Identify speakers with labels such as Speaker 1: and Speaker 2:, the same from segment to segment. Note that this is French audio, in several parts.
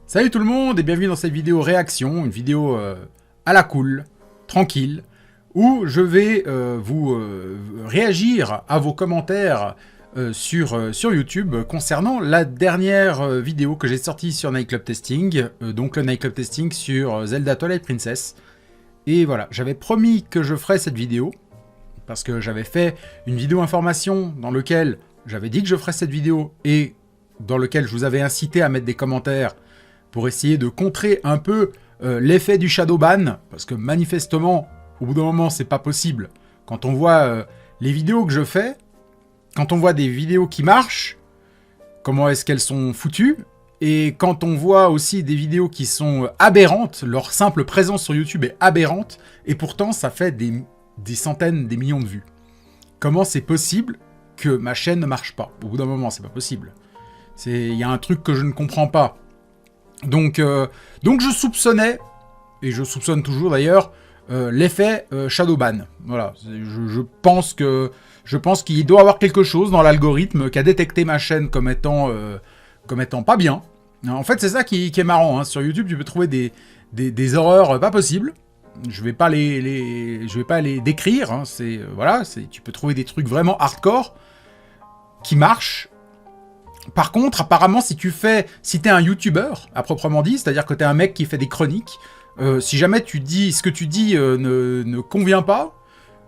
Speaker 1: Salut tout le monde et bienvenue dans cette vidéo réaction, une vidéo à la cool, tranquille, où je vais vous réagir à vos commentaires sur YouTube concernant la dernière vidéo que j'ai sortie sur Nightclub Testing, donc le Nightclub Testing sur Zelda Twilight Princess. Et voilà, j'avais promis que je ferais cette vidéo, parce que j'avais fait une vidéo information dans laquelle j'avais dit que je ferais cette vidéo et dans lequel je vous avais incité à mettre des commentaires pour essayer de contrer un peu l'effet du shadowban, parce que manifestement, au bout d'un moment, c'est pas possible. Quand on voit les vidéos que je fais, quand on voit des vidéos qui marchent, comment est-ce qu'elles sont foutues, et quand on voit aussi des vidéos qui sont aberrantes, leur simple présence sur YouTube est aberrante, et pourtant ça fait des centaines, des millions de vues. Comment c'est possible que ma chaîne ne marche pas? Au bout d'un moment, c'est pas possible. Il y a un truc que je ne comprends pas. Donc je soupçonnais, et je soupçonne toujours d'ailleurs, l'effet shadowban. Voilà, je pense qu'il doit y avoir quelque chose dans l'algorithme qui a détecté ma chaîne comme étant pas bien. En fait, c'est ça qui est marrant. Hein. Sur YouTube, tu peux trouver des horreurs pas possibles. Je vais pas les décrire. Hein. Tu peux trouver des trucs vraiment hardcore qui marchent. Par contre, apparemment, si t'es un youtubeur, à proprement dit, c'est-à-dire que t'es un mec qui fait des chroniques, si jamais ce que tu dis ne convient pas,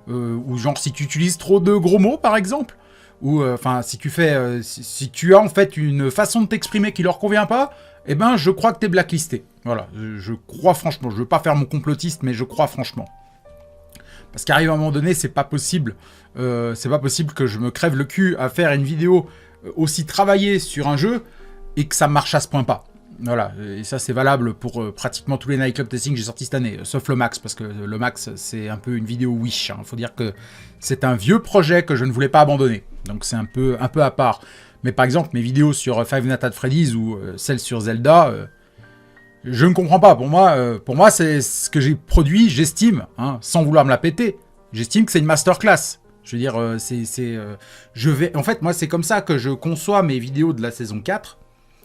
Speaker 1: ou genre si tu utilises trop de gros mots, par exemple, ou si tu as en fait une façon de t'exprimer qui leur convient pas, eh ben, je crois que t'es blacklisté. Voilà, je crois franchement, je veux pas faire mon complotiste, mais je crois franchement. Parce qu'arrive à un moment donné, c'est pas possible que je me crève le cul à faire une vidéo aussi travaillé sur un jeu et que ça marche à ce point pas. Voilà, et ça c'est valable pour pratiquement tous les Nightclub Testing que j'ai sortis cette année, sauf le Max, parce que le Max c'est un peu une vidéo Wish. Faut dire que c'est un vieux projet que je ne voulais pas abandonner, donc c'est un peu à part. Mais par exemple, mes vidéos sur Five Nights at Freddy's ou celles sur Zelda, je ne comprends pas. Pour moi c'est ce que j'ai produit, j'estime, hein, sans vouloir me la péter, j'estime que c'est une masterclass. Je veux dire, en fait, moi, c'est comme ça que je conçois mes vidéos de la saison 4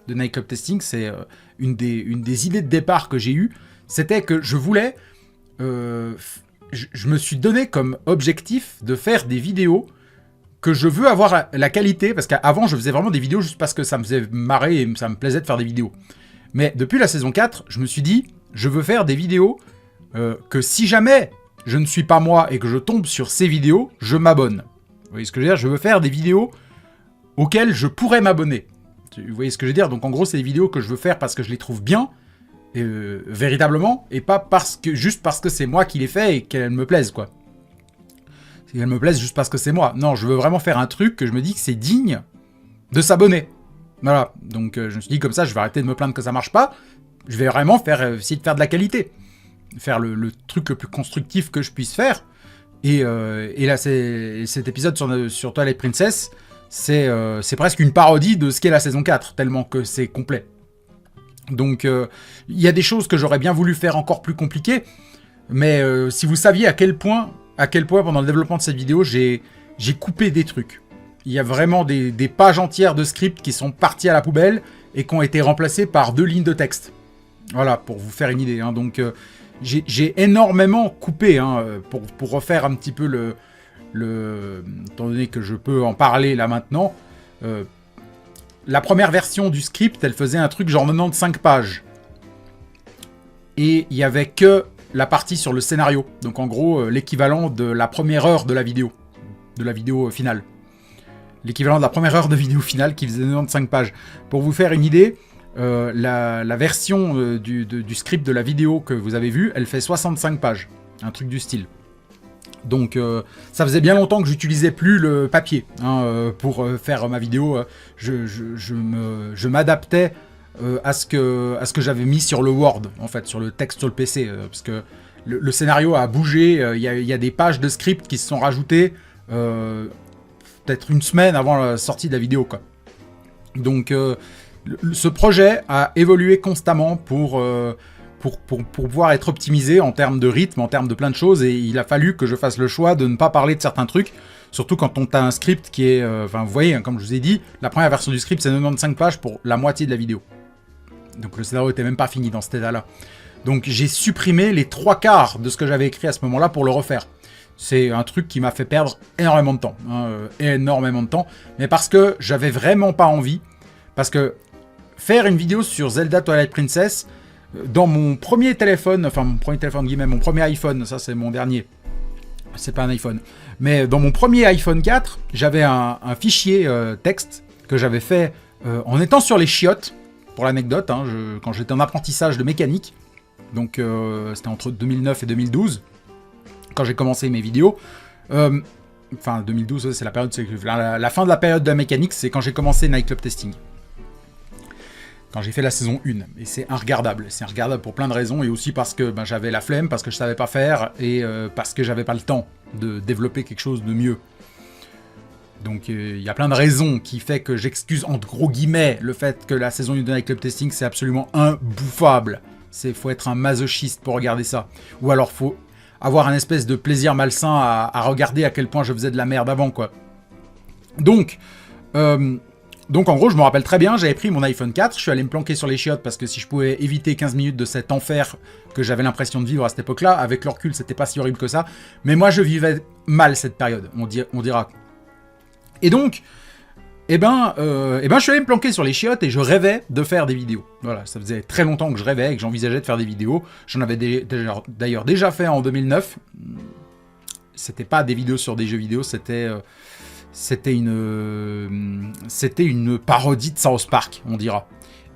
Speaker 1: de Nightclub Testing. C'est une des idées de départ que j'ai eues. C'était que je voulais... je me suis donné comme objectif de faire des vidéos que je veux avoir la qualité. Parce qu'avant, je faisais vraiment des vidéos juste parce que ça me faisait marrer et ça me plaisait de faire des vidéos. Mais depuis la saison 4, je me suis dit, je veux faire des vidéos que si jamais... je ne suis pas moi et que je tombe sur ces vidéos, je m'abonne. Vous voyez ce que je veux dire? Je veux faire des vidéos auxquelles je pourrais m'abonner. Vous voyez ce que je veux dire? Donc en gros, c'est des vidéos que je veux faire parce que je les trouve bien, véritablement, et pas juste parce que c'est moi qui les fais et qu'elles me plaisent, quoi. Qu'elles me plaisent juste parce que c'est moi. Non, je veux vraiment faire un truc que je me dis que c'est digne de s'abonner. Voilà. Donc je me suis dit comme ça, je vais arrêter de me plaindre que ça marche pas. Je vais vraiment essayer de faire de la qualité. Faire le truc le plus constructif que je puisse faire. Et là, cet épisode sur Twilight Princess, c'est presque une parodie de ce qu'est la saison 4, tellement que c'est complet. Donc, il y a des choses que j'aurais bien voulu faire encore plus compliquées, mais si vous saviez à quel point pendant le développement de cette vidéo, j'ai coupé des trucs. Il y a vraiment des pages entières de script qui sont parties à la poubelle et qui ont été remplacées par 2 lignes de texte. Voilà, pour vous faire une idée. Hein. Donc... j'ai énormément coupé pour refaire un petit peu étant donné que je peux en parler là maintenant. La première version du script, elle faisait un truc genre 95 pages. Et il n'y avait que la partie sur le scénario. Donc en gros, l'équivalent de la première heure de la vidéo finale. L'équivalent de la première heure de vidéo finale qui faisait 95 pages. Pour vous faire une idée... la version du script de la vidéo que vous avez vue, elle fait 65 pages, un truc du style. Donc ça faisait bien longtemps que j'utilisais plus le papier pour faire ma vidéo. Je m'adaptais à ce que j'avais mis sur le Word, en fait, sur le texte sur le PC, parce que le scénario a bougé. Il y a des pages de script qui se sont rajoutées peut-être une semaine avant la sortie de la vidéo, quoi. Donc ce projet a évolué constamment pour pouvoir être optimisé en termes de rythme, en termes de plein de choses, et il a fallu que je fasse le choix de ne pas parler de certains trucs, surtout quand on a un script qui est... vous voyez, hein, comme je vous ai dit, la première version du script, c'est 95 pages pour la moitié de la vidéo. Donc le scénario était même pas fini dans cet état-là. Donc j'ai supprimé les 3/4 de ce que j'avais écrit à ce moment-là pour le refaire. C'est un truc qui m'a fait perdre énormément de temps. Énormément de temps. Mais parce que j'avais vraiment pas envie. Parce que faire une vidéo sur Zelda Twilight Princess, dans mon premier téléphone, enfin mon premier téléphone guillemets, mon premier iPhone, ça c'est mon dernier. C'est pas un iPhone. Mais dans mon premier iPhone 4, j'avais un fichier texte que j'avais fait en étant sur les chiottes, pour l'anecdote, hein, quand j'étais en apprentissage de mécanique. Donc c'était entre 2009 et 2012, quand j'ai commencé mes vidéos. Enfin 2012, c'est la période, c'est la fin de la période de la mécanique, c'est quand j'ai commencé Night Club Testing. Quand j'ai fait la saison 1, et c'est irregardable. C'est irregardable pour plein de raisons, et aussi parce que j'avais la flemme, parce que je savais pas faire, et parce que j'avais pas le temps de développer quelque chose de mieux. Donc il y a plein de raisons qui fait que j'excuse entre gros guillemets le fait que la saison 1 de Night Club Testing c'est absolument imbouffable. Faut être un masochiste pour regarder ça. Ou alors faut avoir un espèce de plaisir malsain à regarder à quel point je faisais de la merde avant, quoi. Donc en gros, je me rappelle très bien, j'avais pris mon iPhone 4, je suis allé me planquer sur les chiottes parce que si je pouvais éviter 15 minutes de cet enfer que j'avais l'impression de vivre à cette époque-là, avec le recul, c'était pas si horrible que ça. Mais moi, je vivais mal cette période, on dira. Et donc, je suis allé me planquer sur les chiottes et je rêvais de faire des vidéos. Voilà, ça faisait très longtemps que je rêvais et que j'envisageais de faire des vidéos. J'en avais d'ailleurs déjà fait en 2009. C'était pas des vidéos sur des jeux vidéo, c'était une parodie de South Park, on dira.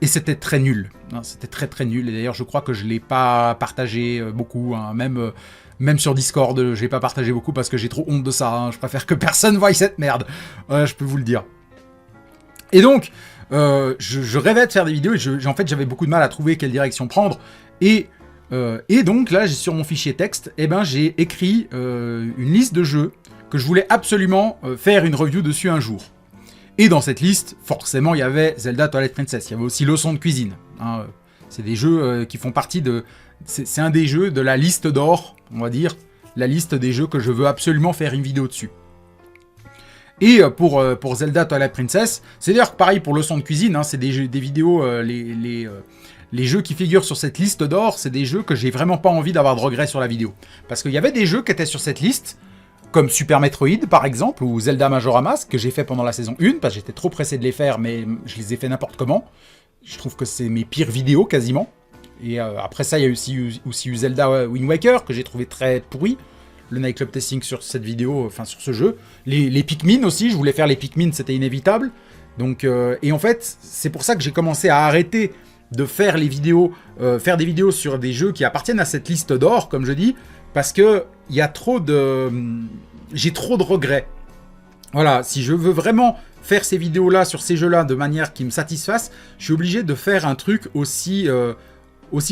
Speaker 1: Et c'était très nul. Hein, c'était très très nul. Et d'ailleurs, je crois que je l'ai pas partagé beaucoup, hein, même sur Discord, j'ai pas partagé beaucoup parce que j'ai trop honte de ça. Hein. Je préfère que personne voie cette merde. Je peux vous le dire. Et donc, je rêvais de faire des vidéos et en fait, j'avais beaucoup de mal à trouver quelle direction prendre. Et donc, là, sur mon fichier texte, j'ai écrit une liste de jeux que je voulais absolument faire une review dessus un jour. Et dans cette liste, forcément, il y avait Zelda Twilight Princess. Il y avait aussi Leçon de cuisine. Hein. C'est des jeux qui font partie de... C'est un des jeux de la liste d'or, on va dire, la liste des jeux que je veux absolument faire une vidéo dessus. Et pour Zelda Twilight Princess, c'est d'ailleurs pareil pour Leçon de cuisine, hein, c'est des vidéos, les jeux qui figurent sur cette liste d'or, c'est des jeux que j'ai vraiment pas envie d'avoir de regrets sur la vidéo. Parce qu'il y avait des jeux qui étaient sur cette liste, comme Super Metroid par exemple, ou Zelda Majora Mask, que j'ai fait pendant la saison 1, parce que j'étais trop pressé de les faire, mais je les ai fait n'importe comment. Je trouve que c'est mes pires vidéos quasiment. Et après ça, il y a aussi eu Zelda Wind Waker, que j'ai trouvé très pourri. Le Night Club Testing sur cette vidéo, enfin sur ce jeu. Les Pikmin aussi, je voulais faire les Pikmin, c'était inévitable. Donc, et en fait, c'est pour ça que j'ai commencé à arrêter de faire des vidéos sur des jeux qui appartiennent à cette liste d'or, comme je dis, parce que j'ai trop de regrets. Voilà, si je veux vraiment faire ces vidéos-là sur ces jeux-là de manière qui me satisfasse, je suis obligé de faire un truc aussi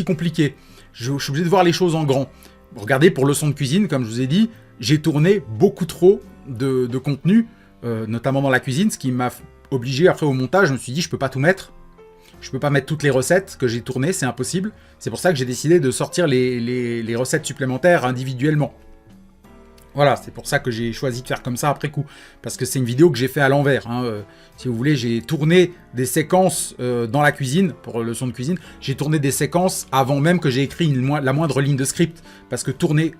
Speaker 1: compliqué. Je suis obligé de voir les choses en grand. Regardez, pour Leçon de cuisine, comme je vous ai dit, j'ai tourné beaucoup trop de contenu, notamment dans la cuisine, ce qui m'a obligé, après au montage, je me suis dit, je peux pas tout mettre. Je peux pas mettre toutes les recettes que j'ai tournées, c'est impossible. C'est pour ça que j'ai décidé de sortir les recettes supplémentaires individuellement. Voilà, c'est pour ça que j'ai choisi de faire comme ça après coup. Parce que c'est une vidéo que j'ai fait à l'envers. Hein. Si vous voulez, j'ai tourné des séquences dans la cuisine, pour Leçon de cuisine. J'ai tourné des séquences avant même que j'ai écrit la moindre ligne de script. Parce que tourner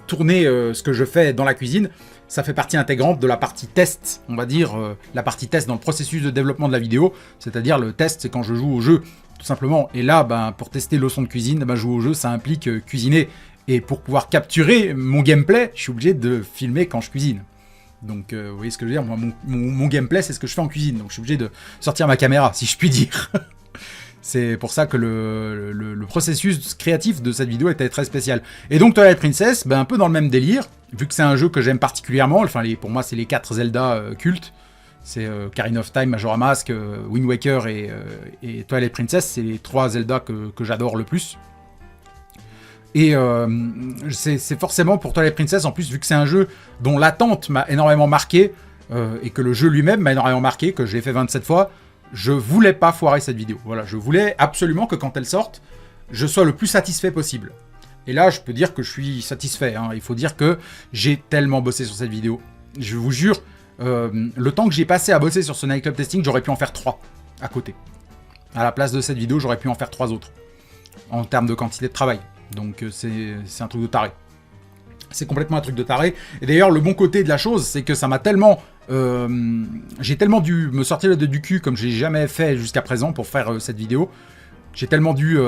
Speaker 1: ce que je fais dans la cuisine, ça fait partie intégrante de la partie test, on va dire, la partie test dans le processus de développement de la vidéo. C'est-à-dire le test, c'est quand je joue au jeu, tout simplement. Et là, pour tester Leçon de cuisine, jouer au jeu, ça implique cuisiner. Et pour pouvoir capturer mon gameplay, je suis obligé de filmer quand je cuisine. Donc, vous voyez ce que je veux dire, moi, mon gameplay, c'est ce que je fais en cuisine. Donc, je suis obligé de sortir ma caméra, si je puis dire. C'est pour ça que le processus créatif de cette vidéo était très spécial. Et donc, Twilight Princess, un peu dans le même délire, vu que c'est un jeu que j'aime particulièrement. Enfin, pour moi, c'est les 4 Zelda cultes. C'est Ocarina of Time, Majora Mask, Wind Waker et Twilight Princess. C'est les 3 Zelda que j'adore le plus. Et c'est forcément pour Twilight Princess, en plus, vu que c'est un jeu dont l'attente m'a énormément marqué, et que le jeu lui-même m'a énormément marqué, que je l'ai fait 27 fois, je voulais pas foirer cette vidéo. Voilà, je voulais absolument que quand elle sorte, je sois le plus satisfait possible. Et là, je peux dire que je suis satisfait. Hein. Il faut dire que j'ai tellement bossé sur cette vidéo. Je vous jure, le temps que j'ai passé à bosser sur ce Night Club Testing, j'aurais pu en faire 3 à côté. À la place de cette vidéo, j'aurais pu en faire 3 autres. En termes de quantité de travail. Donc c'est un truc de taré. C'est complètement un truc de taré. Et d'ailleurs, le bon côté de la chose, c'est que ça m'a tellement... j'ai tellement dû me sortir le dos du cul, comme j'ai jamais fait jusqu'à présent pour faire cette vidéo. J'ai tellement dû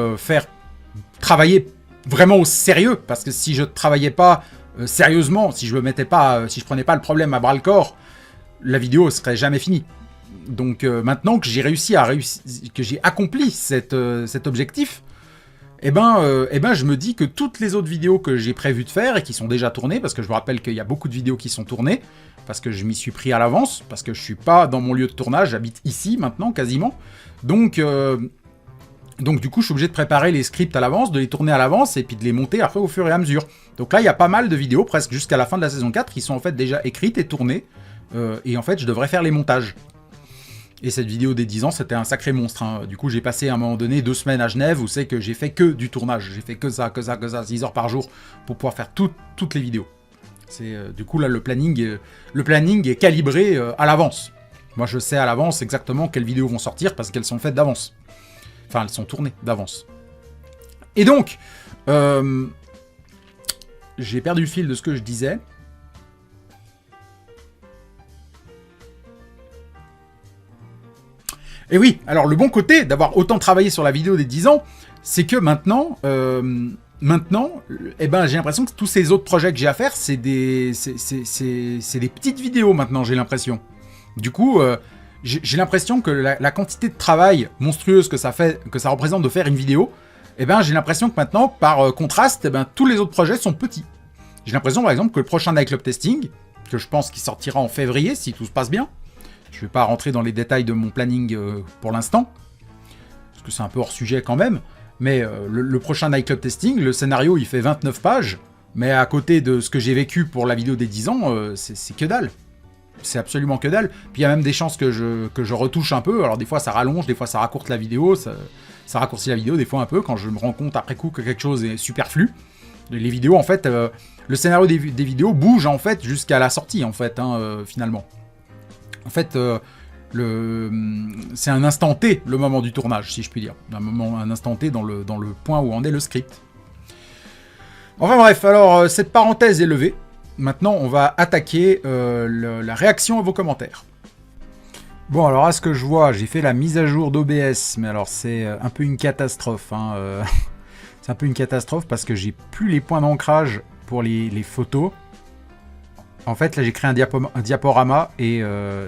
Speaker 1: travailler vraiment au sérieux. Parce que si je travaillais pas sérieusement, si je prenais pas le problème à bras le corps, la vidéo serait jamais finie. Donc maintenant que j'ai que j'ai accompli cet objectif, eh ben, je me dis que toutes les autres vidéos que j'ai prévu de faire et qui sont déjà tournées, parce que je vous rappelle qu'il y a beaucoup de vidéos qui sont tournées, parce que je m'y suis pris à l'avance, parce que je suis pas dans mon lieu de tournage, j'habite ici maintenant quasiment, donc du coup je suis obligé de préparer les scripts à l'avance, de les tourner à l'avance et puis de les monter après au fur et à mesure. Donc là il y a pas mal de vidéos, presque jusqu'à la fin de la saison 4, qui sont en fait déjà écrites et tournées, et en fait je devrais faire les montages. Et cette vidéo des 10 ans, c'était un sacré monstre. Hein. Du coup, j'ai passé à un moment donné 2 semaines à Genève où c'est que j'ai fait que du tournage. J'ai fait que ça, 6 heures par jour pour pouvoir faire toutes les vidéos. Du coup, là, le planning est calibré à l'avance. Moi, je sais à l'avance exactement quelles vidéos vont sortir parce qu'elles sont faites d'avance. Enfin, elles sont tournées d'avance. Et donc, j'ai perdu le fil de ce que je disais. Et oui, alors le bon côté d'avoir autant travaillé sur la vidéo des 10 ans, c'est que maintenant, eh ben, j'ai l'impression que tous ces autres projets que j'ai à faire, c'est des petites vidéos maintenant, j'ai l'impression. Du coup, j'ai l'impression que la quantité de travail monstrueuse que ça représente de faire une vidéo, eh ben, j'ai l'impression que maintenant, par contraste, eh ben, tous les autres projets sont petits. J'ai l'impression, par exemple, que le prochain Nightclub Testing, que je pense qu'il sortira en février, si tout se passe bien, je ne vais pas rentrer dans les détails de mon planning pour l'instant, parce que c'est un peu hors sujet quand même, mais le prochain Nightclub Testing, le scénario il fait 29 pages, mais à côté de ce que j'ai vécu pour la vidéo des 10 ans, c'est que dalle. C'est absolument que dalle. Puis il y a même des chances que je retouche un peu, alors des fois ça rallonge, des fois ça raccourcit la vidéo, ça raccourcit la vidéo des fois un peu, quand je me rends compte après coup que quelque chose est superflu. Les vidéos en fait, le scénario des vidéos bouge en fait jusqu'à la sortie en fait, hein, finalement. En fait, c'est un instant T, le moment du tournage, si je puis dire. Un instant T dans le point où en est le script. Enfin bref, alors, cette parenthèse est levée. Maintenant, on va attaquer la réaction à vos commentaires. Bon, alors, à ce que je vois, j'ai fait la mise à jour d'OBS, mais alors, c'est un peu une catastrophe. Hein, c'est un peu une catastrophe parce que j'ai plus les points d'ancrage pour les photos. En fait, là, j'ai créé un diaporama et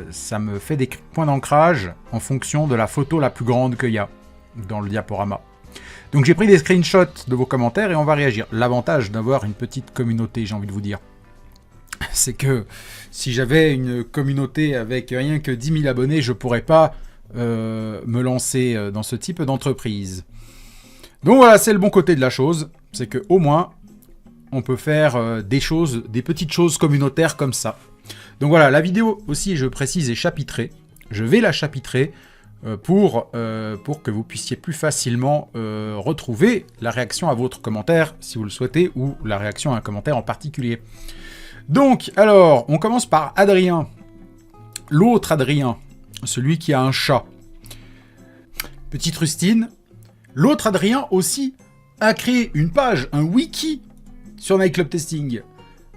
Speaker 1: ça me fait des points d'ancrage en fonction de la photo la plus grande qu'il y a dans le diaporama. Donc, j'ai pris des screenshots de vos commentaires et on va réagir. L'avantage d'avoir une petite communauté, j'ai envie de vous dire, c'est que si j'avais une communauté avec rien que 10 000 abonnés, je pourrais pas me lancer dans ce type d'entreprise. Donc voilà, c'est le bon côté de la chose, c'est que au moins on peut faire des petites choses communautaires comme ça. Donc voilà, la vidéo aussi, je précise, est chapitrée. Je vais la chapitrer pour que vous puissiez plus facilement retrouver la réaction à votre commentaire, si vous le souhaitez, ou la réaction à un commentaire en particulier. Donc, alors, on commence par Adrien. L'autre Adrien, celui qui a un chat. Petite rustine. L'autre Adrien aussi a créé une page, un wiki, sur Nightclub Testing.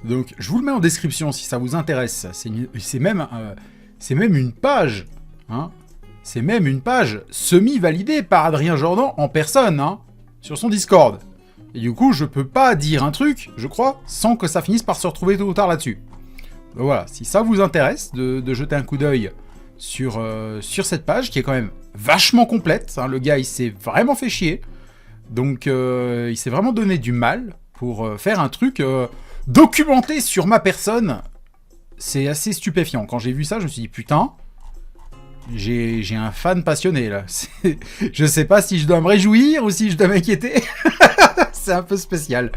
Speaker 1: Donc, je vous le mets en description si ça vous intéresse. C'est même une page, hein. C'est même une page semi-validée par Adrien Jordan en personne, hein, sur son Discord. Et du coup, je peux pas dire un truc, je crois, sans que ça finisse par se retrouver tôt ou tard là-dessus. Donc voilà, si ça vous intéresse de jeter un coup d'œil sur cette page, qui est quand même vachement complète, hein, le gars, il s'est vraiment fait chier. Donc, il s'est vraiment donné du mal pour faire un truc documenté sur ma personne. C'est assez stupéfiant. Quand j'ai vu ça, je me suis dit, putain, j'ai un fan passionné, là. Je sais pas si je dois me réjouir ou si je dois m'inquiéter. C'est un peu spécial.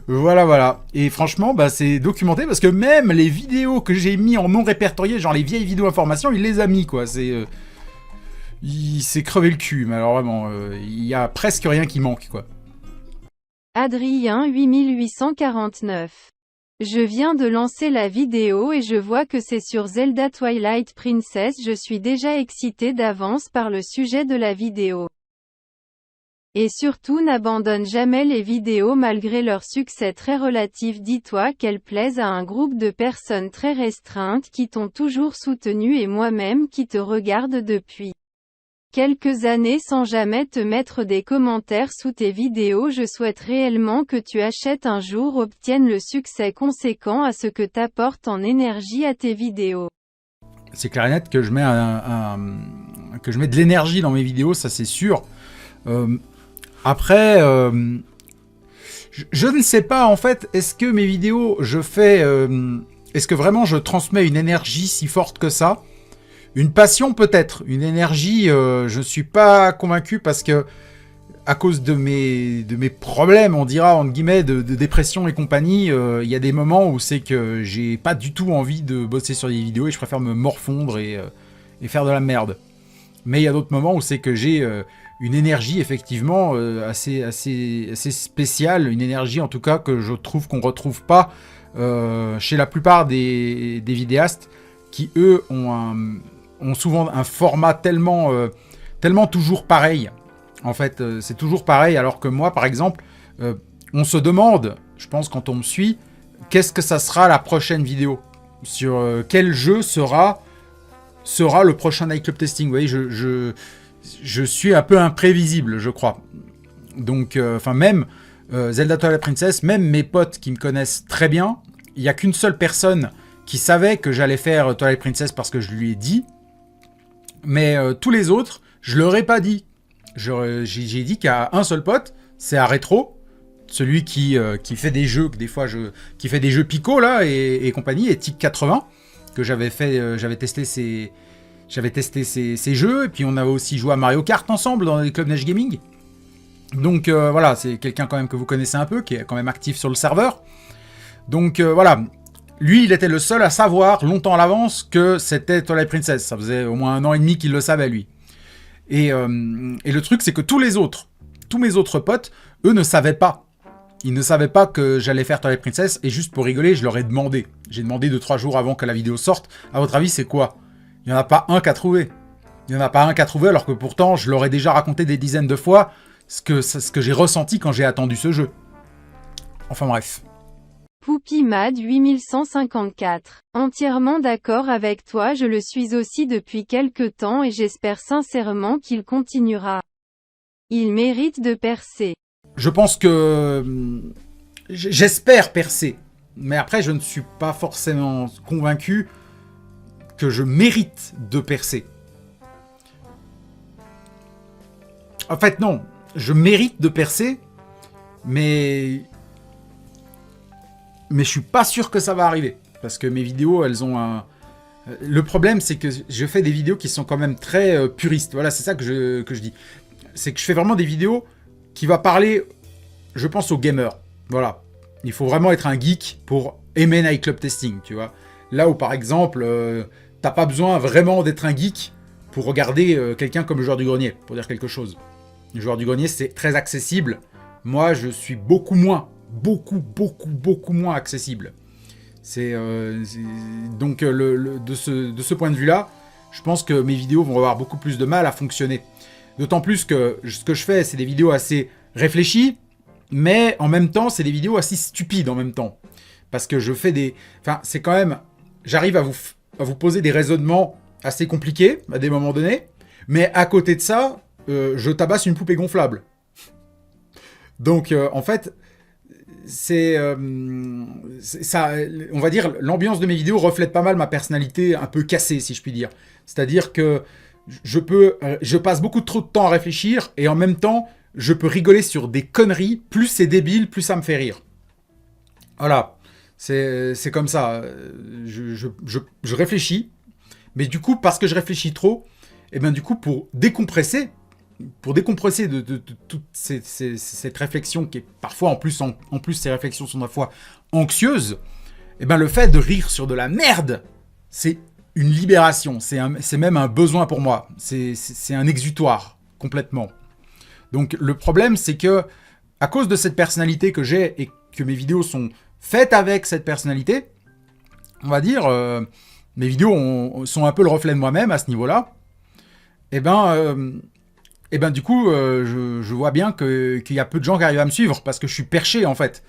Speaker 1: Voilà, voilà. Et franchement, bah, c'est documenté parce que même les vidéos que j'ai mis en non répertorié, genre les vieilles vidéos informations, il les a mis, quoi. Il s'est crevé le cul, mais alors vraiment, il y a presque rien qui manque, quoi.
Speaker 2: Adrien 8849 Je viens de lancer la vidéo et je vois que c'est sur Zelda Twilight Princess. Je suis déjà excité d'avance par le sujet de la vidéo. Et surtout n'abandonne jamais les vidéos malgré leur succès très relatif. Dis-toi qu'elles plaisent à un groupe de personnes très restreintes qui t'ont toujours soutenu et moi-même qui te regarde depuis quelques années sans jamais te mettre des commentaires sous tes vidéos. Je souhaite réellement que tu achètes un jour, obtiennes le succès conséquent à ce que t'apportes en énergie à tes vidéos.
Speaker 1: C'est clair et net que je mets que je mets de l'énergie dans mes vidéos, ça c'est sûr. Après, je ne sais pas en fait, est-ce que mes vidéos, est-ce que vraiment je transmets une énergie si forte que ça? Une passion peut-être, une énergie, je suis pas convaincu parce que à cause de mes problèmes, on dira entre guillemets, de dépression et compagnie, il y a des moments où c'est que j'ai pas du tout envie de bosser sur des vidéos et je préfère me morfondre et faire de la merde. Mais il y a d'autres moments où c'est que j'ai une énergie effectivement assez spéciale, une énergie en tout cas que je trouve qu'on retrouve pas chez la plupart des vidéastes qui eux ont souvent un format tellement toujours pareil. En fait, c'est toujours pareil, alors que moi, par exemple, on se demande, je pense quand on me suit, qu'est-ce que ça sera la prochaine vidéo? Sur quel jeu sera le prochain nightclub testing? Vous voyez, je suis un peu imprévisible, je crois. Donc, même Zelda Twilight Princess, même mes potes qui me connaissent très bien, il n'y a qu'une seule personne qui savait que j'allais faire Twilight Princess parce que je lui ai dit. Mais tous les autres, je leur ai pas dit. J'ai dit qu'à un seul pote, c'est à Rétro, celui qui fait des jeux, des fois qui fait des jeux Pico là et compagnie, et Tic 80, que j'avais testé ses jeux, et puis on avait aussi joué à Mario Kart ensemble dans les clubs Neige Gaming. Donc voilà, c'est quelqu'un quand même que vous connaissez un peu, qui est quand même actif sur le serveur. Donc voilà. Lui, il était le seul à savoir longtemps à l'avance que c'était Twilight Princess. Ça faisait au moins 1 an et demi qu'il le savait, lui. Et le truc, c'est que tous mes autres potes, eux ne savaient pas. Ils ne savaient pas que j'allais faire Twilight Princess. Et juste pour rigoler, je leur ai demandé. J'ai demandé 2-3 jours avant que la vidéo sorte. À votre avis, c'est quoi? Il n'y en a pas un qu'à trouver. Il n'y en a pas un qu'à trouver, alors que pourtant, je leur ai déjà raconté des dizaines de fois ce que j'ai ressenti quand j'ai attendu ce jeu. Enfin bref.
Speaker 2: Poupimad 8154. Entièrement d'accord avec toi, je le suis aussi depuis quelque temps et j'espère sincèrement qu'il continuera. Il mérite de percer.
Speaker 1: Je pense que... J'espère percer. Mais après, je ne suis pas forcément convaincu que je mérite de percer. En fait, non. Je mérite de percer, mais je suis pas sûr que ça va arriver. Parce que mes vidéos, elles ont un... Le problème, c'est que je fais des vidéos qui sont quand même très puristes. Voilà, c'est ça que je dis. C'est que je fais vraiment des vidéos qui vont parler, je pense, aux gamers. Voilà. Il faut vraiment être un geek pour aimer Nightclub Testing, tu vois. Là où, par exemple, t'as pas besoin vraiment d'être un geek pour regarder quelqu'un comme le joueur du grenier, pour dire quelque chose. Le joueur du grenier, c'est très accessible. Moi, je suis beaucoup moins accessible. Donc de ce point de vue-là, je pense que mes vidéos vont avoir beaucoup plus de mal à fonctionner. D'autant plus que ce que je fais, c'est des vidéos assez réfléchies, mais en même temps, c'est des vidéos assez stupides en même temps. Parce que je fais des... Enfin, c'est quand même... J'arrive à vous poser des raisonnements assez compliqués à des moments donnés, mais à côté de ça, je tabasse une poupée gonflable. Donc, en fait... ça, on va dire, l'ambiance de mes vidéos reflète pas mal ma personnalité un peu cassée, si je puis dire. C'est-à-dire que je passe beaucoup trop de temps à réfléchir et en même temps, je peux rigoler sur des conneries. Plus c'est débile, plus ça me fait rire. Voilà, c'est comme ça. Je réfléchis, mais du coup, parce que je réfléchis trop, et bien du coup, pour décompresser de toute cette réflexion qui est parfois, en plus ces réflexions sont parfois anxieuses, et ben le fait de rire sur de la merde, c'est une libération, c'est même un besoin pour moi, c'est un exutoire, complètement. Donc le problème, c'est que, à cause de cette personnalité que j'ai, et que mes vidéos sont faites avec cette personnalité. On va dire, mes vidéos sont un peu le reflet de moi-même à ce niveau-là. Et du coup, je vois bien qu'il y a peu de gens qui arrivent à me suivre parce que je suis perché en fait.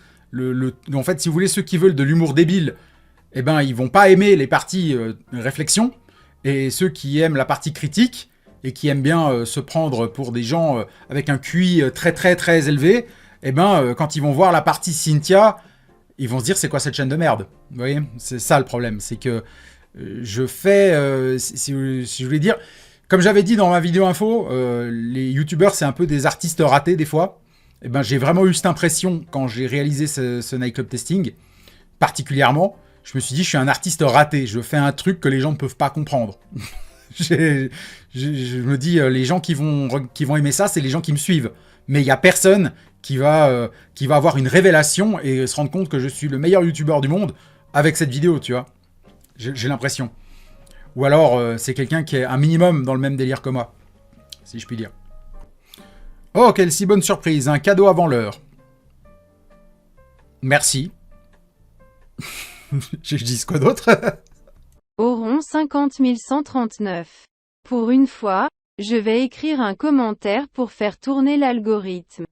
Speaker 1: En fait, si vous voulez, ceux qui veulent de l'humour débile, ils vont pas aimer les parties réflexion. Et ceux qui aiment la partie critique et qui aiment bien se prendre pour des gens avec un QI très très très élevé, quand ils vont voir la partie Cynthia, ils vont se dire c'est quoi cette chaîne de merde. Vous voyez, c'est ça le problème, c'est que je fais, si je voulais dire, comme j'avais dit dans ma vidéo info, les youtubeurs c'est un peu des artistes ratés des fois. J'ai vraiment eu cette impression quand j'ai réalisé ce nightclub testing, particulièrement. Je me suis dit, je suis un artiste raté, je fais un truc que les gens ne peuvent pas comprendre. Je me dis, les gens qui vont aimer ça, c'est les gens qui me suivent. Mais il n'y a personne qui va avoir une révélation et se rendre compte que je suis le meilleur youtubeur du monde avec cette vidéo, tu vois. J'ai l'impression. Ou alors, c'est quelqu'un qui est un minimum dans le même délire que moi, si je puis dire. Oh, quelle si bonne surprise, un cadeau avant l'heure. Merci. Je dis quoi d'autre?
Speaker 2: Auron 50 139. Pour une fois, je vais écrire un commentaire pour faire tourner l'algorithme.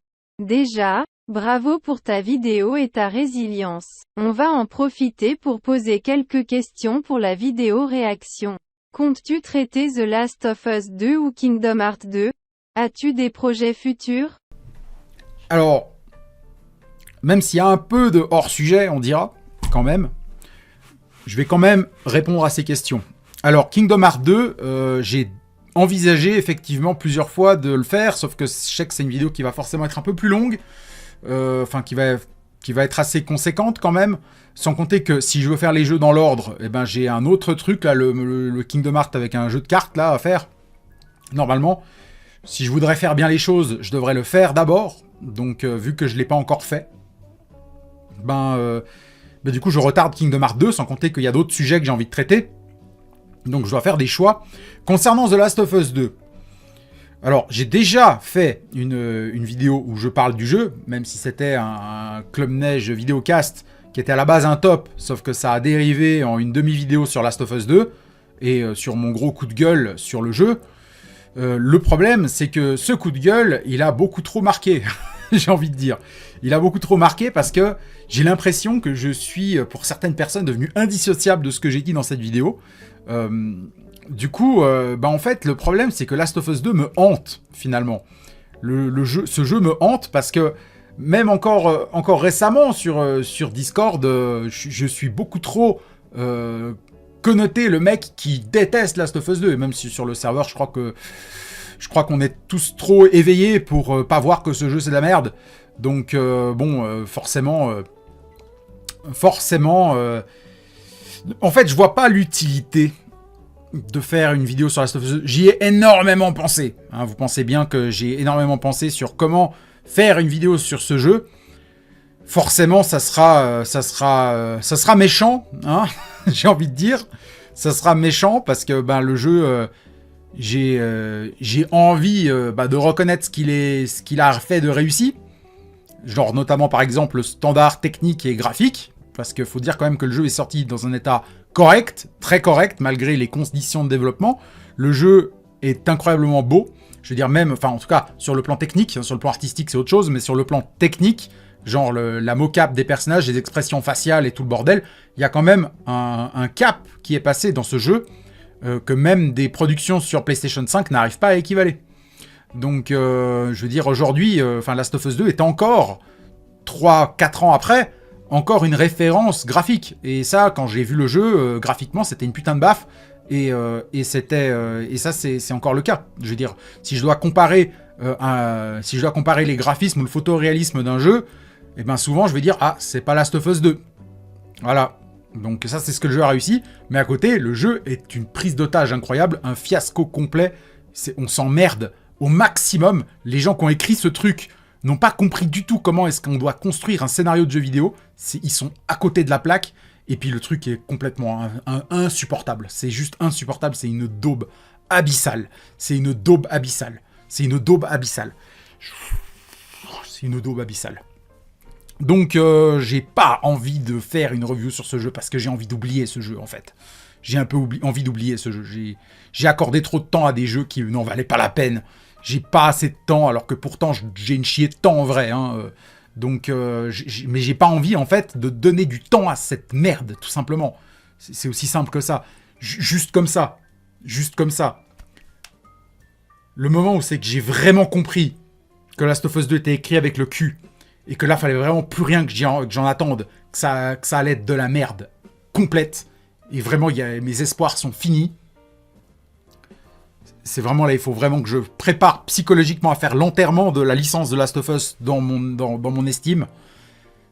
Speaker 2: Déjà, bravo pour ta vidéo et ta résilience. On va en profiter pour poser quelques questions pour la vidéo réaction. Comptes-tu traiter The Last of Us 2 ou Kingdom Hearts 2? As-tu des projets futurs?
Speaker 1: Alors, même s'il y a un peu de hors-sujet, on dira, quand même, je vais quand même répondre à ces questions. Alors, Kingdom Hearts 2, j'ai envisagé effectivement plusieurs fois de le faire, sauf que je sais que c'est une vidéo qui va forcément être un peu plus longue, qui va être assez conséquente quand même, sans compter que si je veux faire les jeux dans l'ordre, j'ai un autre truc, là, le Kingdom Hearts avec un jeu de cartes là à faire. Normalement, si je voudrais faire bien les choses, je devrais le faire d'abord, donc vu que je ne l'ai pas encore fait, du coup, je retarde Kingdom Hearts 2, sans compter qu'il y a d'autres sujets que j'ai envie de traiter. Donc, je dois faire des choix. Concernant The Last of Us 2, alors, j'ai déjà fait une vidéo où je parle du jeu, même si c'était un Club Neige vidéocast qui était à la base un top, sauf que ça a dérivé en une demi-vidéo sur Last of Us 2, et sur mon gros coup de gueule sur le jeu. Le problème, c'est que ce coup de gueule, il a beaucoup trop marqué. J'ai envie de dire. Il a beaucoup trop marqué parce que j'ai l'impression que je suis, pour certaines personnes, devenu indissociable de ce que j'ai dit dans cette vidéo. Du coup, en fait, le problème, c'est que Last of Us 2 me hante, finalement. Ce jeu me hante parce que, même encore récemment, sur Discord, je suis beaucoup trop connoté le mec qui déteste Last of Us 2. Et même si sur le serveur, je crois qu'on est tous trop éveillés pour pas voir que ce jeu c'est de la merde. Donc forcément, en fait, je vois pas l'utilité de faire une vidéo sur Last of Us 2. J'y ai énormément pensé. Hein, vous pensez bien que j'ai énormément pensé sur comment faire une vidéo sur ce jeu. Forcément, ça sera méchant, hein. J'ai envie de dire. Ça sera méchant parce que le jeu, j'ai envie de reconnaître ce qu'il a fait de réussi. Genre notamment par exemple le standard technique et graphique. Parce qu'il faut dire quand même que le jeu est sorti dans un état correct, très correct, malgré les conditions de développement. Le jeu est incroyablement beau. Je veux dire même, en tout cas sur le plan technique, sur le plan artistique c'est autre chose, mais sur le plan technique, genre la mocap des personnages, les expressions faciales et tout le bordel, il y a quand même un cap qui est passé dans ce jeu que même des productions sur PlayStation 5 n'arrivent pas à équivaler. Donc, je veux dire, aujourd'hui, Last of Us 2 est encore, 3-4 ans après, encore une référence graphique. Et ça, quand j'ai vu le jeu, graphiquement, c'était une putain de baffe. Et ça, c'est encore le cas. Je veux dire, si je dois comparer les graphismes ou le photoréalisme d'un jeu, souvent, je vais dire, ah, c'est pas Last of Us 2. Voilà. Donc ça, c'est ce que le jeu a réussi. Mais à côté, le jeu est une prise d'otage incroyable, un fiasco complet. On s'emmerde au maximum. Les gens qui ont écrit ce truc n'ont pas compris du tout comment est-ce qu'on doit construire un scénario de jeu vidéo. Ils sont à côté de la plaque. Et puis le truc est complètement insupportable. C'est juste insupportable. C'est une daube abyssale. C'est une daube abyssale. C'est une daube abyssale. C'est une daube abyssale. Donc, j'ai pas envie de faire une review sur ce jeu parce que j'ai envie d'oublier ce jeu, en fait. J'ai un peu envie d'oublier ce jeu. J'ai accordé trop de temps à des jeux qui n'en valaient pas la peine. J'ai pas assez de temps, alors que pourtant, j'ai une chier de temps en vrai. Hein. Donc, mais j'ai pas envie, en fait, de donner du temps à cette merde, tout simplement. C'est aussi simple que ça. Juste comme ça. Juste comme ça. Le moment où c'est que j'ai vraiment compris que Last of Us 2 était écrit avec le cul, et que là, fallait vraiment plus rien que j'en attende, que ça allait être de la merde complète, et vraiment, mes espoirs sont finis. C'est vraiment là, il faut vraiment que je prépare psychologiquement à faire l'enterrement de la licence de Last of Us dans mon estime.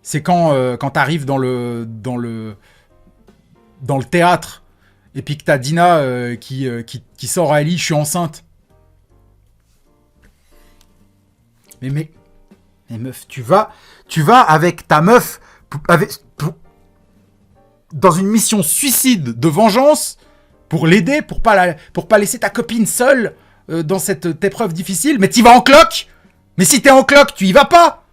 Speaker 1: C'est quand t'arrives dans le théâtre, et puis que t'as Dina qui sort à Ellie, je suis enceinte. Mais meuf, tu vas avec ta meuf dans une mission suicide de vengeance pour l'aider, pour pas laisser ta copine seule dans cette épreuve difficile, mais t'y vas en cloque. Mais si t'es en cloque, tu y vas pas.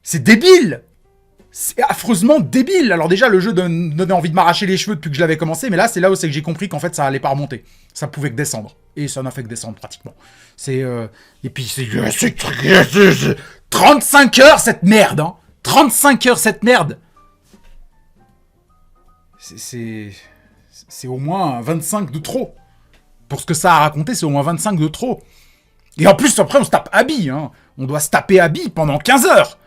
Speaker 1: C'est débile. C'est affreusement débile. Alors déjà, le jeu donnait envie de m'arracher les cheveux depuis que je l'avais commencé, mais là, c'est là où c'est que j'ai compris qu'en fait, ça allait pas remonter. Ça pouvait que descendre. Et ça n'a fait que descendre, pratiquement. Et puis, c'est 35 heures, cette merde, hein. 35 heures, cette merde. C'est au moins 25 de trop. Pour ce que ça a raconté, c'est au moins 25 de trop. Et en plus, après, on se tape Abby, hein. On doit se taper Abby pendant 15 heures.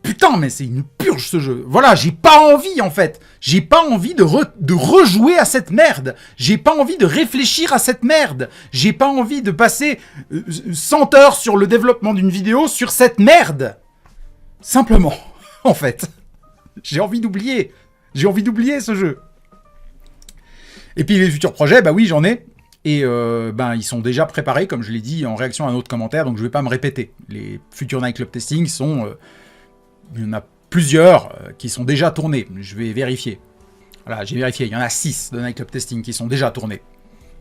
Speaker 1: Putain, mais c'est une purge, ce jeu. Voilà, j'ai pas envie, en fait. J'ai pas envie de rejouer à cette merde. J'ai pas envie de réfléchir à cette merde. J'ai pas envie de passer 100 heures sur le développement d'une vidéo sur cette merde. Simplement, en fait. J'ai envie d'oublier. J'ai envie d'oublier ce jeu. Et puis les futurs projets, bah oui, j'en ai. Et ils sont déjà préparés, comme je l'ai dit, en réaction à un autre commentaire, donc je vais pas me répéter. Les futurs Night Club Testing sont... il y en a plusieurs qui sont déjà tournés. Je vais vérifier. Voilà, j'ai vérifié. Il y en a 6 de Night Club Testing qui sont déjà tournés.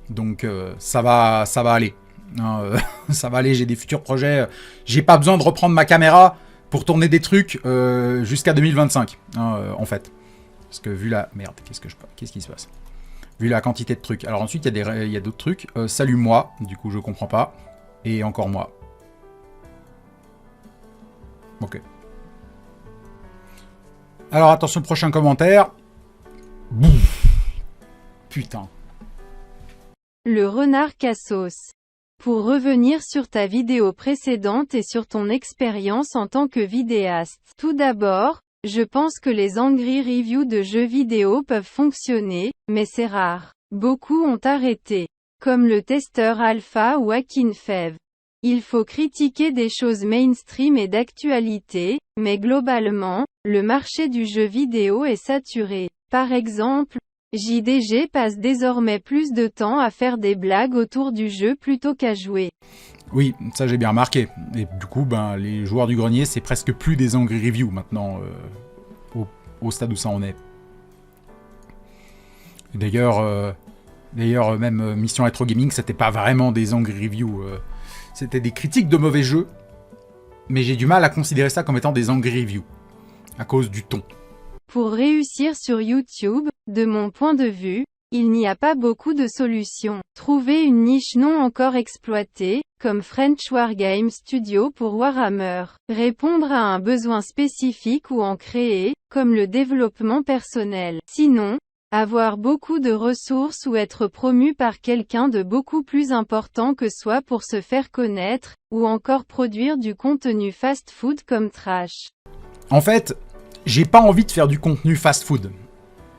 Speaker 1: Donc ça va aller. Hein, ça va aller, j'ai des futurs projets. J'ai pas besoin de reprendre ma caméra pour tourner des trucs jusqu'à 2025, en fait. Parce que vu la... Merde, qu'est-ce qui se passe? Vu la quantité de trucs. Alors ensuite, il y a d'autres trucs. Salut moi, du coup je comprends pas. Et encore moi. Ok. Alors attention, prochain commentaire. Bouf. Putain.
Speaker 2: Le renard Cassos. Pour revenir sur ta vidéo précédente et sur ton expérience en tant que vidéaste. Tout d'abord, je pense que les angry reviews de jeux vidéo peuvent fonctionner, mais c'est rare. Beaucoup ont arrêté. Comme le testeur Alpha ou Akinfev. Il faut critiquer des choses mainstream et d'actualité, mais globalement, le marché du jeu vidéo est saturé. Par exemple, JDG passe désormais plus de temps à faire des blagues autour du jeu plutôt qu'à jouer.
Speaker 1: Oui, ça j'ai bien remarqué. Et du coup, les joueurs du grenier, c'est presque plus des angry reviews maintenant, au stade où ça en est. D'ailleurs, même Mission Retro Gaming, c'était pas vraiment des angry reviews. C'était des critiques de mauvais jeux, mais j'ai du mal à considérer ça comme étant des angry reviews, à cause du ton.
Speaker 2: Pour réussir sur YouTube, de mon point de vue, il n'y a pas beaucoup de solutions. Trouver une niche non encore exploitée, comme French Wargame Studio pour Warhammer. Répondre à un besoin spécifique ou en créer, comme le développement personnel. Sinon, avoir beaucoup de ressources ou être promu par quelqu'un de beaucoup plus important que soi pour se faire connaître, ou encore produire du contenu fast-food comme Trash.
Speaker 1: En fait, j'ai pas envie de faire du contenu fast-food.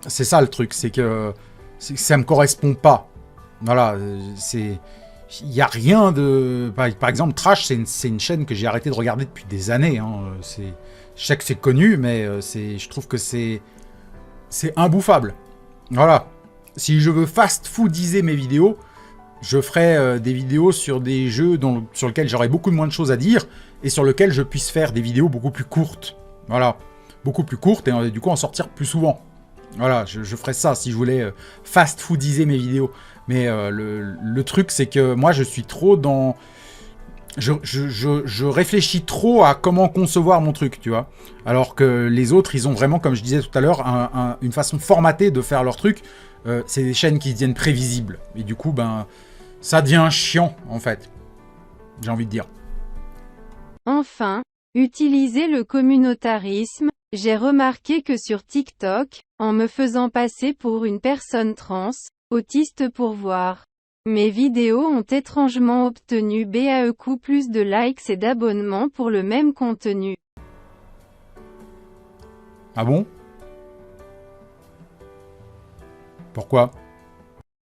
Speaker 1: C'est ça le truc, c'est que ça me correspond pas. Voilà, il y a rien de... Par exemple, Trash, c'est une chaîne que j'ai arrêté de regarder depuis des années. Hein. Je sais que c'est connu, mais je trouve que c'est imbouffable. Voilà. Si je veux fast-foodiser mes vidéos, je ferai des vidéos sur des jeux sur lesquels j'aurai beaucoup moins de choses à dire et sur lesquels je puisse faire des vidéos beaucoup plus courtes. Voilà. Beaucoup plus courtes et du coup en sortir plus souvent. Voilà, je ferais ça si je voulais fast-foodiser mes vidéos. Mais le truc, c'est que moi, je suis trop dans je réfléchis trop à comment concevoir mon truc, tu vois. Alors que les autres, ils ont vraiment, comme je disais tout à l'heure, une façon formatée de faire leur truc. C'est des chaînes qui deviennent prévisibles. Et du coup, ben, ça devient chiant, en fait. J'ai envie de dire.
Speaker 2: Enfin, utiliser le communautarisme. J'ai remarqué que sur TikTok, en me faisant passer pour une personne trans, autiste pour voir, mes vidéos ont étrangement obtenu beaucoup plus de likes et d'abonnements pour le même contenu.
Speaker 1: Ah bon? Pourquoi?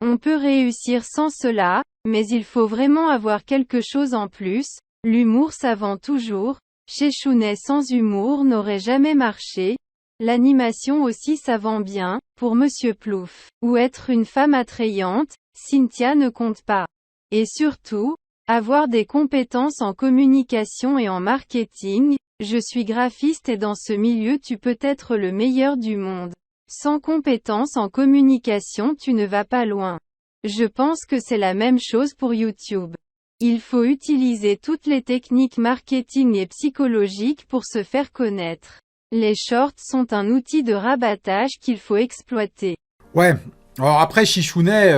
Speaker 2: On peut réussir sans cela, mais il faut vraiment avoir quelque chose en plus. L'humour ça vend toujours. Chez Chounet sans humour n'aurait jamais marché. L'animation aussi ça vend bien, pour Monsieur Plouf. Ou être une femme attrayante, Cynthia ne compte pas. Et surtout, avoir des compétences en communication et en marketing. Je suis graphiste et dans ce milieu tu peux être le meilleur du monde. Sans compétences en communication tu ne vas pas loin. Je pense que c'est la même chose pour YouTube. Il faut utiliser toutes les techniques marketing et psychologiques pour se faire connaître. Les shorts sont un outil de rabattage qu'il faut exploiter.
Speaker 1: Ouais. Alors après, Chichounet,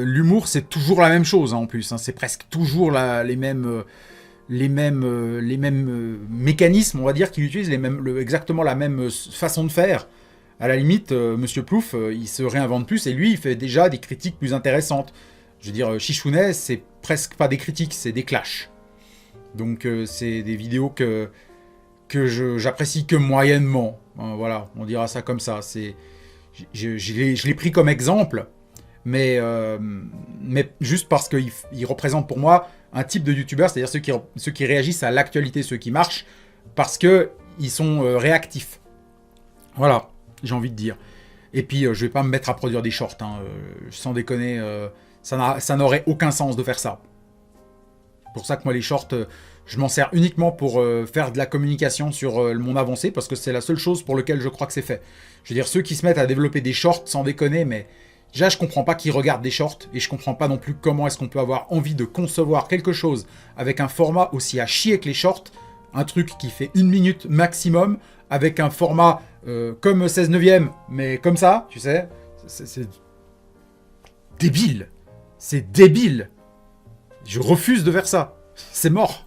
Speaker 1: l'humour, c'est toujours la même chose, hein, en plus. Hein. C'est presque toujours les mêmes... mécanismes, on va dire, qu'il utilise, exactement la même façon de faire. À la limite, Monsieur Plouf, il se réinvente plus, et lui, il fait déjà des critiques plus intéressantes. Je veux dire, Chichounet, c'est presque pas des critiques, c'est des clashs. Donc c'est des vidéos que j'apprécie que moyennement. Hein, voilà, on dira ça comme ça. Je l'ai pris comme exemple, mais juste parce qu'il représente pour moi un type de youtubeur, c'est-à-dire ceux qui réagissent à l'actualité, ceux qui marchent, parce qu'ils sont réactifs. Voilà, j'ai envie de dire. Et puis, je vais pas me mettre à produire des shorts, hein, sans déconner, ça n'aurait aucun sens de faire ça. C'est pour ça que moi, les shorts, je m'en sers uniquement pour faire de la communication sur mon avancée, parce que c'est la seule chose pour laquelle je crois que c'est fait. Je veux dire, ceux qui se mettent à développer des shorts, sans déconner, mais déjà, je comprends pas qui regardent des shorts, et je comprends pas non plus comment est-ce qu'on peut avoir envie de concevoir quelque chose avec un format aussi à chier que les shorts, un truc qui fait 1 minute maximum, avec un format comme 16 neuvième, mais comme ça, tu sais, c'est débile. C'est débile. Je refuse de faire ça. C'est mort.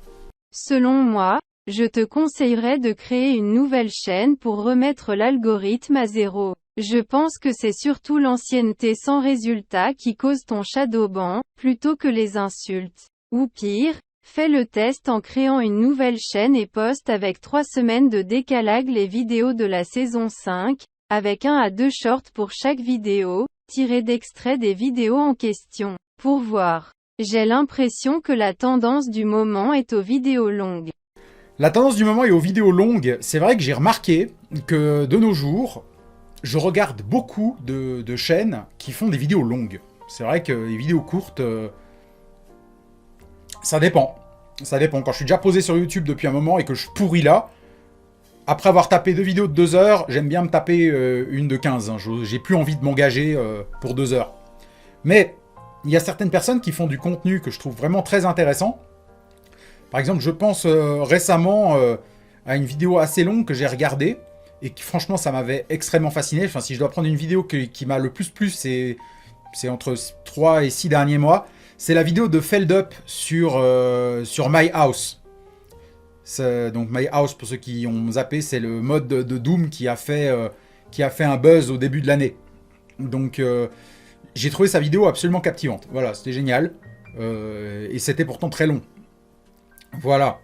Speaker 2: Selon moi, je te conseillerais de créer une nouvelle chaîne pour remettre l'algorithme à zéro. Je pense que c'est surtout l'ancienneté sans résultat qui cause ton shadowban, plutôt que les insultes. Ou pire, fais le test en créant une nouvelle chaîne et poste avec 3 semaines de décalage les vidéos de la saison 5, avec 1 à 2 shorts pour chaque vidéo, tirés d'extraits des vidéos en question. Pour voir. J'ai l'impression que la tendance du moment est aux vidéos longues.
Speaker 1: La tendance du moment est aux vidéos longues. C'est vrai que j'ai remarqué que de nos jours, je regarde beaucoup de chaînes qui font des vidéos longues. C'est vrai que les vidéos courtes, ça dépend. Ça dépend. Quand je suis déjà posé sur YouTube depuis un moment et que je pourris là, après avoir tapé 2 vidéos de 2 heures, j'aime bien me taper une de 15. Hein. J'ai plus envie de m'engager pour 2 heures. Mais il y a certaines personnes qui font du contenu que je trouve vraiment très intéressant. Par exemple, je pense récemment à une vidéo assez longue que j'ai regardée et qui franchement ça m'avait extrêmement fasciné. Enfin, si je dois prendre une vidéo qui m'a le plus plu, c'est entre 3 et 6 derniers mois. C'est la vidéo de Feldup sur My House. Donc My House, pour ceux qui ont zappé, c'est le mode de Doom qui a fait un buzz au début de l'année. Donc j'ai trouvé sa vidéo absolument captivante. Voilà, c'était génial. Et c'était pourtant très long. Voilà.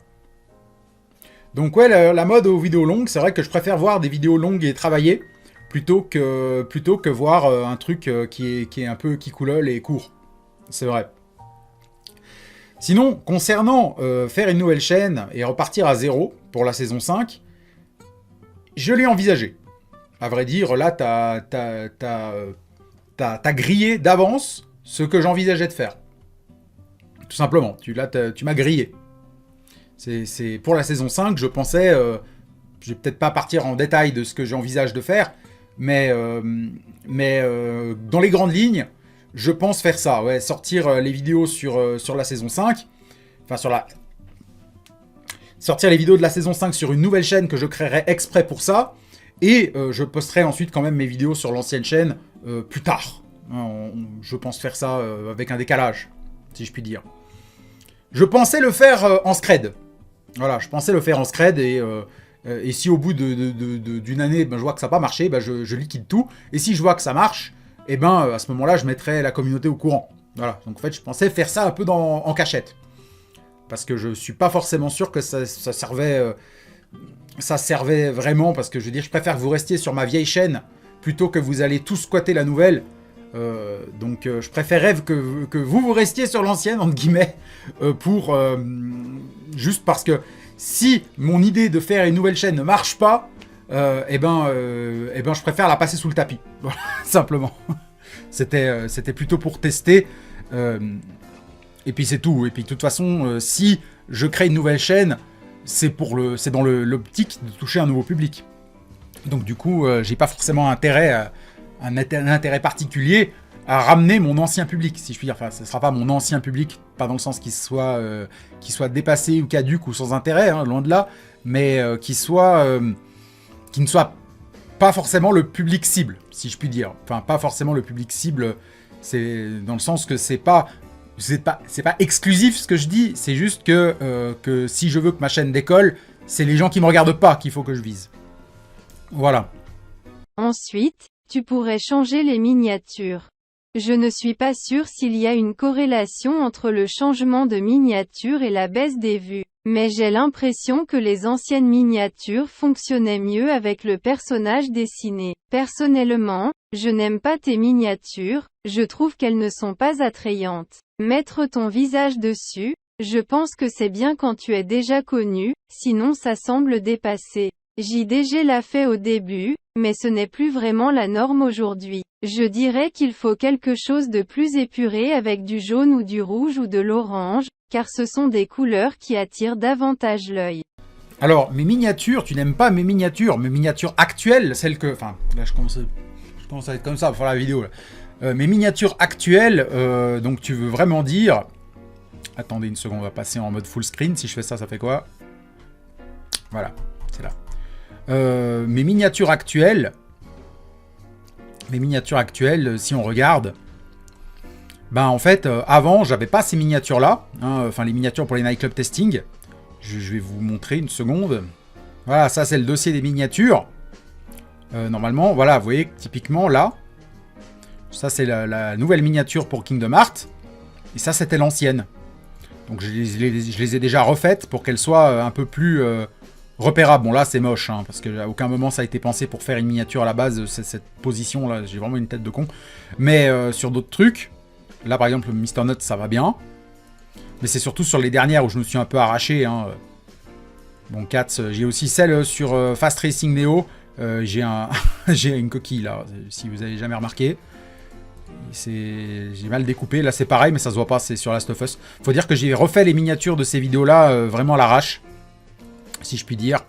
Speaker 1: Donc ouais, la mode aux vidéos longues, c'est vrai que je préfère voir des vidéos longues et travaillées plutôt que voir un truc qui est un peu kikoulol et court. C'est vrai. Sinon, concernant faire une nouvelle chaîne et repartir à zéro pour la saison 5, je l'ai envisagé. À vrai dire, là, t'as grillé d'avance ce que j'envisageais de faire. Tout simplement, tu m'as grillé. C'est pour la saison 5, je pensais... je vais peut-être pas partir en détail de ce que j'envisage de faire, mais dans les grandes lignes, je pense faire ça. Ouais, sortir les vidéos sur la saison 5, enfin sur sortir les vidéos de la saison 5 sur une nouvelle chaîne que je créerai exprès pour ça. Et je posterai ensuite quand même mes vidéos sur l'ancienne chaîne plus tard. Je pense faire ça avec un décalage, si je puis dire. Je pensais le faire en scred. Voilà, je pensais le faire en scred et si au bout d'une année, ben, je vois que ça n'a pas marché, ben, je liquide tout. Et si je vois que ça marche, et ben, à ce moment-là, je mettrai la communauté au courant. Voilà, donc en fait, je pensais faire ça un peu en cachette. Parce que je ne suis pas forcément sûr que ça servait vraiment, parce que je veux dire, je préfère que vous restiez sur ma vieille chaîne plutôt que vous allez tous squatter la nouvelle. Donc je préférerais que vous restiez sur l'ancienne, entre guillemets, juste parce que si mon idée de faire une nouvelle chaîne ne marche pas, je préfère la passer sous le tapis. Voilà, simplement. C'était plutôt pour tester. Et puis c'est tout. Et puis de toute façon, si je crée une nouvelle chaîne, c'est dans l'optique de toucher un nouveau public. Donc du coup, j'ai pas forcément un intérêt particulier à ramener mon ancien public, si je puis dire. Enfin, ce sera pas mon ancien public, pas dans le sens qu'il soit dépassé ou caduque ou sans intérêt, hein, loin de là, mais qui ne soit pas forcément le public cible, si je puis dire. Enfin, pas forcément le public cible, c'est dans le sens que c'est pas exclusif ce que je dis, c'est juste que si je veux que ma chaîne décolle, c'est les gens qui me regardent pas qu'il faut que je vise. Voilà.
Speaker 2: Ensuite, tu pourrais changer les miniatures. Je ne suis pas sûr s'il y a une corrélation entre le changement de miniature et la baisse des vues, mais j'ai l'impression que les anciennes miniatures fonctionnaient mieux avec le personnage dessiné. Personnellement, je n'aime pas tes miniatures, je trouve qu'elles ne sont pas attrayantes. Mettre ton visage dessus, je pense que c'est bien quand tu es déjà connu, sinon ça semble dépassé. JDG l'a fait au début, mais ce n'est plus vraiment la norme aujourd'hui. Je dirais qu'il faut quelque chose de plus épuré avec du jaune ou du rouge ou de l'orange, car ce sont des couleurs qui attirent davantage l'œil.
Speaker 1: Alors, mes miniatures, tu n'aimes pas mes miniatures actuelles, celles que... Enfin, là je commence à être comme ça pour faire la vidéo. Là. Mes miniatures actuelles, donc tu veux vraiment dire... Attendez une seconde, on va passer en mode full screen. Si je fais ça, ça fait quoi? Voilà, c'est là. Mes miniatures actuelles, si on regarde, ben en fait, avant, j'avais pas ces miniatures-là, hein, enfin les miniatures pour les nightclub testing. Je vais vous montrer une seconde. Voilà, ça c'est le dossier des miniatures. Normalement, voilà, vous voyez, typiquement là, ça c'est la nouvelle miniature pour Kingdom Hearts, et ça c'était l'ancienne. Donc je les ai déjà refaites pour qu'elles soient un peu plus... repérable. Bon là c'est moche, hein, parce qu'à aucun moment ça a été pensé pour faire une miniature à la base, cette position là, j'ai vraiment une tête de con. Mais sur d'autres trucs, là par exemple Mr. Nut ça va bien. Mais c'est surtout sur les dernières où je me suis un peu arraché. Hein. Bon Cats, j'ai aussi celle sur Fast Racing Neo, j'ai une coquille là, si vous avez jamais remarqué. J'ai mal découpé, là c'est pareil mais ça se voit pas, c'est sur Last of Us. Faut dire que j'ai refait les miniatures de ces vidéos là vraiment à l'arrache, si je puis dire.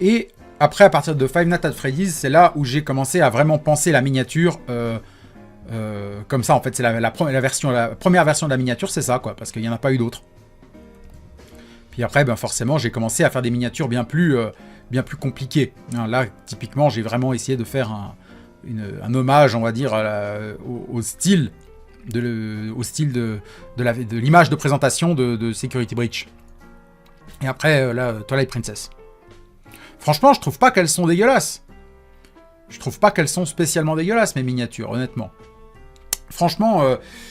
Speaker 1: Et après, à partir de Five Nights at Freddy's, c'est là où j'ai commencé à vraiment penser la miniature comme ça. En fait, c'est la première version de la miniature, c'est ça, quoi, parce qu'il n'y en a pas eu d'autres. Puis après, ben, forcément, j'ai commencé à faire des miniatures bien plus compliquées. Là, typiquement, j'ai vraiment essayé de faire un hommage, on va dire, au style de l'image de présentation de Security Breach. Et après, là, Twilight Princess. Franchement, je trouve pas qu'elles sont dégueulasses. Je trouve pas qu'elles sont spécialement dégueulasses, mes miniatures, honnêtement. Franchement,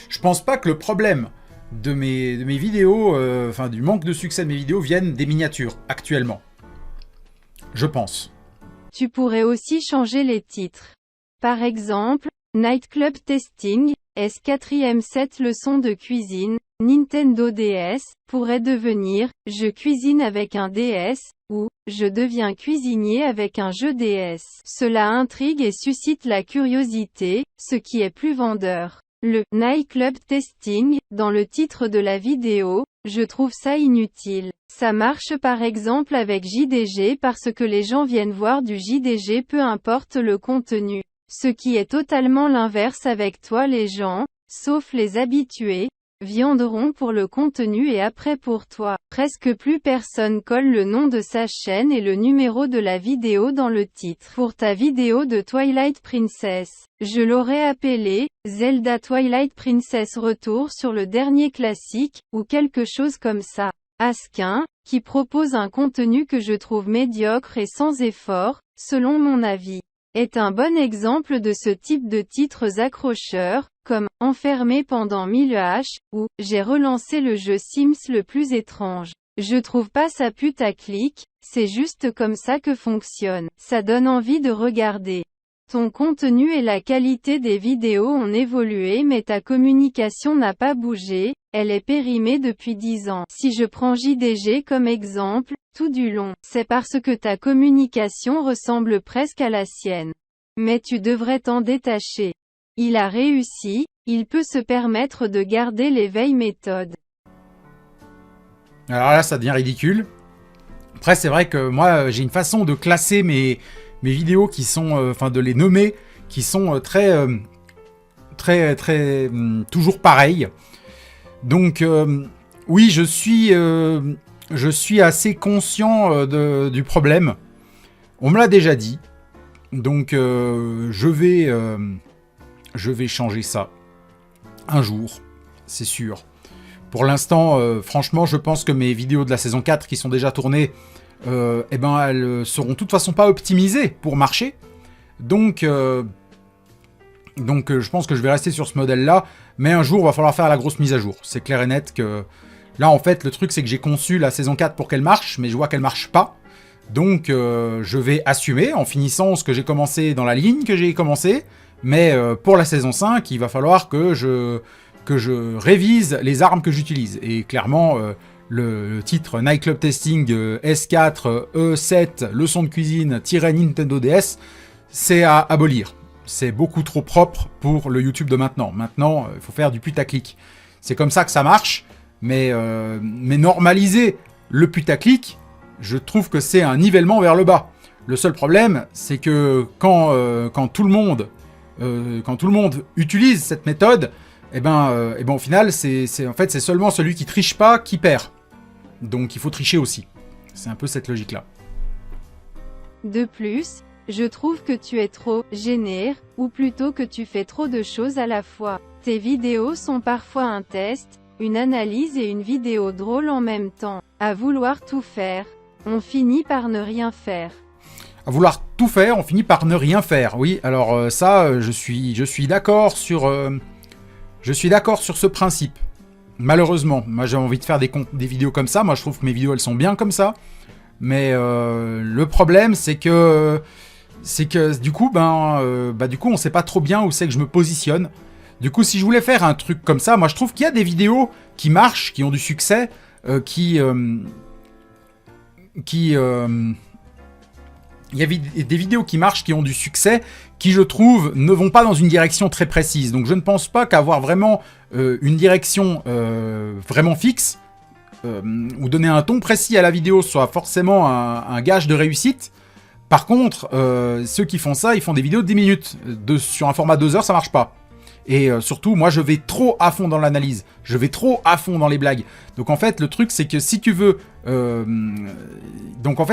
Speaker 1: je pense pas que le problème de mes vidéos, enfin du manque de succès de mes vidéos, vienne des miniatures, actuellement. Je pense.
Speaker 2: Tu pourrais aussi changer les titres. Par exemple, Nightclub Testing, S4ème 7 leçons de cuisine, Nintendo DS, pourrait devenir « Je cuisine avec un DS » ou « Je deviens cuisinier avec un jeu DS ». Cela intrigue et suscite la curiosité, ce qui est plus vendeur. Le « Nightclub Testing » dans le titre de la vidéo, je trouve ça inutile. Ça marche par exemple avec JDG parce que les gens viennent voir du JDG peu importe le contenu. Ce qui est totalement l'inverse avec toi les gens, sauf les habitués, viendront pour le contenu et après pour toi. Presque plus personne colle le nom de sa chaîne et le numéro de la vidéo dans le titre. Pour ta vidéo de Twilight Princess, je l'aurais appelé Zelda Twilight Princess Retour sur le dernier classique, ou quelque chose comme ça. Askin, qui propose un contenu que je trouve médiocre et sans effort, selon mon avis, est un bon exemple de ce type de titres accrocheurs, comme « Enfermé pendant 1000 H » ou « J'ai relancé le jeu Sims le plus étrange ». Je trouve pas ça putaclic, c'est juste comme ça que fonctionne. Ça donne envie de regarder. Ton contenu et la qualité des vidéos ont évolué mais ta communication n'a pas bougé, elle est périmée depuis 10 ans. Si je prends JDG comme exemple, tout du long, c'est parce que ta communication ressemble presque à la sienne. Mais tu devrais t'en détacher. Il a réussi, il peut se permettre de garder les vieilles méthodes.
Speaker 1: Alors là, ça devient ridicule. Après, c'est vrai que moi, j'ai une façon de classer mes vidéos qui sont, enfin de les nommer, qui sont toujours pareilles. Donc, oui, je suis assez conscient du problème. On me l'a déjà dit. Donc, je vais changer ça. Un jour, c'est sûr. Pour l'instant, franchement, je pense que mes vidéos de la saison 4 qui sont déjà tournées, eh ben, elles seront de toute façon pas optimisées pour marcher. Donc, je pense que je vais rester sur ce modèle-là. Mais un jour, il va falloir faire la grosse mise à jour. C'est clair et net que... Là, en fait, le truc, c'est que j'ai conçu la saison 4 pour qu'elle marche, mais je vois qu'elle marche pas. Donc, je vais assumer en finissant ce que j'ai commencé dans la ligne que j'ai commencé. Mais pour la saison 5, il va falloir que je révise les armes que j'utilise. Et clairement, le titre Nightclub Testing S4 E7 leçon de cuisine Nintendo DS, c'est à abolir. C'est beaucoup trop propre pour le YouTube de maintenant. Maintenant, il faut faire du putaclic. C'est comme ça que ça marche, mais normaliser le putaclic, je trouve que c'est un nivellement vers le bas. Le seul problème, c'est que quand tout le monde utilise cette méthode, et ben au final, c'est seulement celui qui triche pas qui perd. Donc il faut tricher aussi. C'est un peu cette logique-là.
Speaker 2: De plus, je trouve que tu es trop « génère », ou plutôt que tu fais trop de choses à la fois. Tes vidéos sont parfois un test, une analyse et une vidéo drôle en même temps. À vouloir tout faire, on finit par ne rien faire.
Speaker 1: À vouloir tout faire, on finit par ne rien faire. Oui, alors ça, je suis d'accord sur ce principe. Malheureusement, moi j'ai envie de faire des vidéos comme ça. Moi je trouve que mes vidéos elles sont bien comme ça. Mais le problème c'est que du coup on sait pas trop bien où c'est que je me positionne. Du coup si je voulais faire un truc comme ça, moi je trouve qu'il y a des vidéos qui marchent, qui ont du succès, il y a des vidéos qui marchent, qui ont du succès, qui, je trouve, ne vont pas dans une direction très précise. Donc je ne pense pas qu'avoir vraiment une direction vraiment fixe, ou donner un ton précis à la vidéo, soit forcément un gage de réussite. Par contre, ceux qui font ça, ils font des vidéos de 10 minutes. Sur un format 2 heures, ça marche pas. Et surtout, moi, je vais trop à fond dans l'analyse. Je vais trop à fond dans les blagues. Donc en fait, le truc, c'est que si tu veux...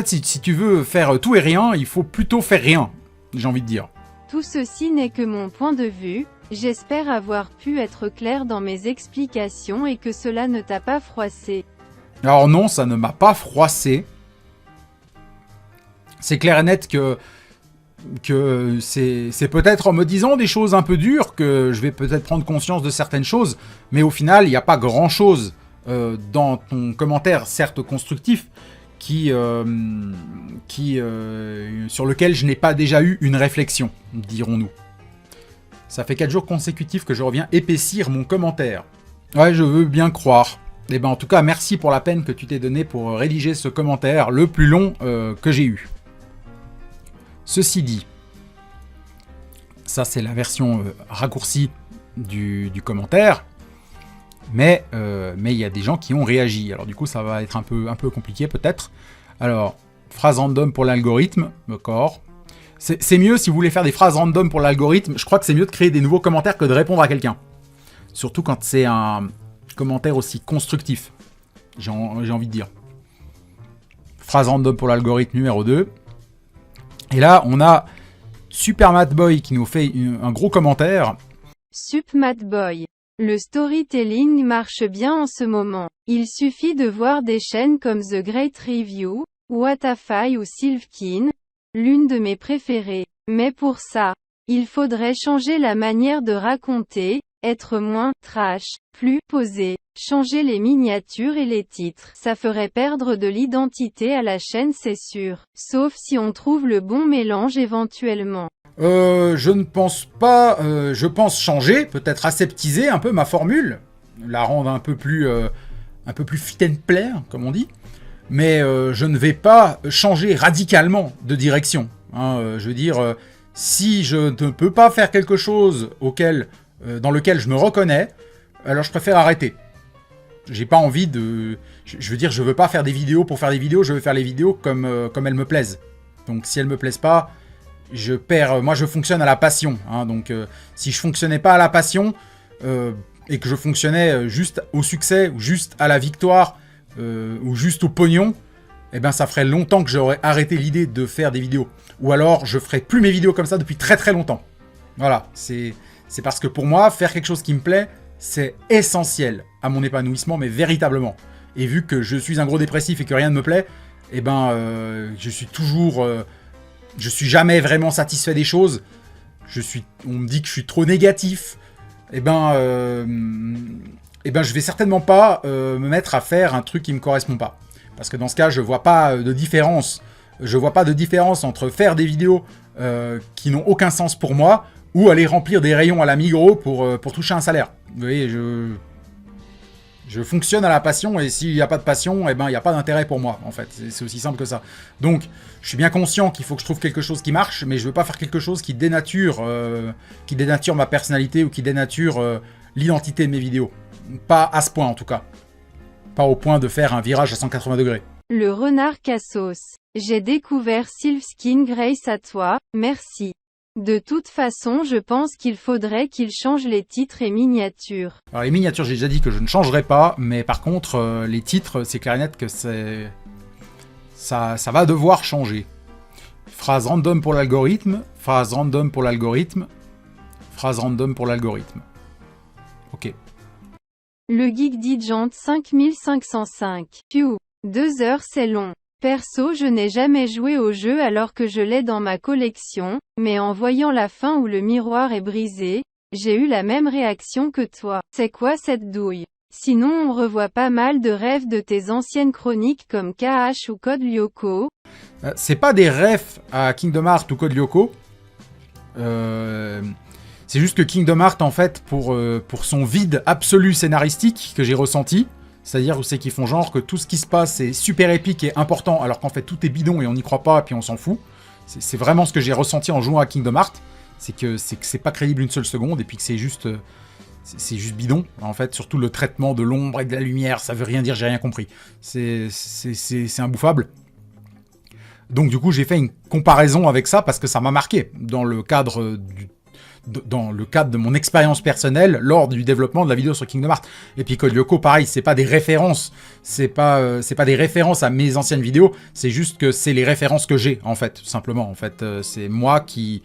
Speaker 1: si tu veux faire tout et rien, il faut plutôt faire rien, j'ai envie de dire.
Speaker 2: Tout ceci n'est que mon point de vue. J'espère avoir pu être clair dans mes explications et que cela ne t'a pas froissé.
Speaker 1: Alors non, ça ne m'a pas froissé. C'est clair et net que c'est peut-être en me disant des choses un peu dures que je vais peut-être prendre conscience de certaines choses, mais au final, il n'y a pas grand-chose dans ton commentaire, certes constructif, sur lequel je n'ai pas déjà eu une réflexion, dirons-nous. Ça fait 4 jours consécutifs que je reviens épaissir mon commentaire. Ouais, je veux bien croire. Eh ben, en tout cas, merci pour la peine que tu t'es donnée pour rédiger ce commentaire, le plus long que j'ai eu. Ceci dit, ça c'est la version raccourcie du commentaire, mais il y a des gens qui ont réagi. Alors du coup, ça va être un peu compliqué peut-être. Alors, phrase random pour l'algorithme, d'accord. C'est mieux si vous voulez faire des phrases random pour l'algorithme. Je crois que c'est mieux de créer des nouveaux commentaires que de répondre à quelqu'un. Surtout quand c'est un commentaire aussi constructif, j'ai envie de dire. Phrase random pour l'algorithme numéro 2. Et là, on a Super Matt Boy qui nous fait un gros commentaire.
Speaker 2: Sup Matt Boy. Le storytelling marche bien en ce moment. Il suffit de voir des chaînes comme The Great Review, Whatafy ou Sylvkin, l'une de mes préférées. Mais pour ça, il faudrait changer la manière de raconter, être moins trash, plus posé, changer les miniatures et les titres. Ça ferait perdre de l'identité à la chaîne, c'est sûr. Sauf si on trouve le bon mélange éventuellement.
Speaker 1: Je ne pense pas, je pense changer, peut-être aseptiser un peu ma formule, la rendre un peu plus fit and play, comme on dit, mais je ne vais pas changer radicalement de direction. Hein, je veux dire, si je ne peux pas faire quelque chose dans lequel je me reconnais, alors je préfère arrêter. J'ai pas envie de... Je veux dire, je veux pas faire des vidéos pour faire des vidéos, je veux faire les vidéos comme elles me plaisent. Donc si elles me plaisent pas, je perds... Moi, je fonctionne à la passion. Hein, donc, si je fonctionnais pas à la passion, et que je fonctionnais juste au succès, ou juste à la victoire, ou juste au pognon, eh ben, ça ferait longtemps que j'aurais arrêté l'idée de faire des vidéos. Ou alors, je ferais plus mes vidéos comme ça depuis très très longtemps. Voilà, c'est parce que pour moi, faire quelque chose qui me plaît, c'est essentiel à mon épanouissement, mais véritablement. Et vu que je suis un gros dépressif et que rien ne me plaît, eh ben, je suis toujours... je suis jamais vraiment satisfait des choses. On me dit que je suis trop négatif. Eh ben, je vais certainement pas me mettre à faire un truc qui me correspond pas. Parce que dans ce cas, je vois pas de différence. Je vois pas de différence entre faire des vidéos qui n'ont aucun sens pour moi ou aller remplir des rayons à la Migros pour toucher un salaire. Vous voyez, je fonctionne à la passion, et s'il n'y a pas de passion, eh ben, il n'y a pas d'intérêt pour moi, en fait. C'est aussi simple que ça. Donc, je suis bien conscient qu'il faut que je trouve quelque chose qui marche, mais je ne veux pas faire quelque chose qui dénature ma personnalité ou qui dénature l'identité de mes vidéos. Pas à ce point, en tout cas. Pas au point de faire un virage à 180 degrés.
Speaker 2: Le renard Cassos. J'ai découvert Sylvskin grâce à toi, merci. De toute façon, je pense qu'il faudrait qu'il change les titres et miniatures.
Speaker 1: Alors les miniatures, j'ai déjà dit que je ne changerai pas, mais par contre, les titres, c'est clair et net que ça va devoir changer. Phrase random pour l'algorithme, phrase random pour l'algorithme, phrase random pour l'algorithme. Ok.
Speaker 2: Le Geek Digent 5505. Phew. 2 heures c'est long. Perso, je n'ai jamais joué au jeu alors que je l'ai dans ma collection, mais en voyant la fin où le miroir est brisé, j'ai eu la même réaction que toi. C'est quoi cette douille? Sinon on revoit pas mal de rêves de tes anciennes chroniques comme KH ou Code Lyoko.
Speaker 1: C'est pas des refs à Kingdom Hearts ou Code Lyoko. C'est juste que Kingdom Hearts, en fait, pour son vide absolu scénaristique que j'ai ressenti, c'est-à-dire où c'est qu'ils font genre que tout ce qui se passe est super épique et important, alors qu'en fait tout est bidon et on n'y croit pas et puis on s'en fout. C'est vraiment ce que j'ai ressenti en jouant à Kingdom Hearts. C'est que c'est pas crédible une seule seconde et puis que c'est juste bidon. En fait, surtout le traitement de l'ombre et de la lumière, ça veut rien dire, j'ai rien compris. C'est imbouffable. Donc du coup, j'ai fait une comparaison avec ça parce que ça m'a marqué dans le cadre de mon expérience personnelle lors du développement de la vidéo sur Kingdom Hearts. Et puis Code Lyoko, pareil, c'est pas des références, c'est pas des références à mes anciennes vidéos, c'est juste que c'est les références que j'ai, en fait, tout simplement. En fait, c'est moi qui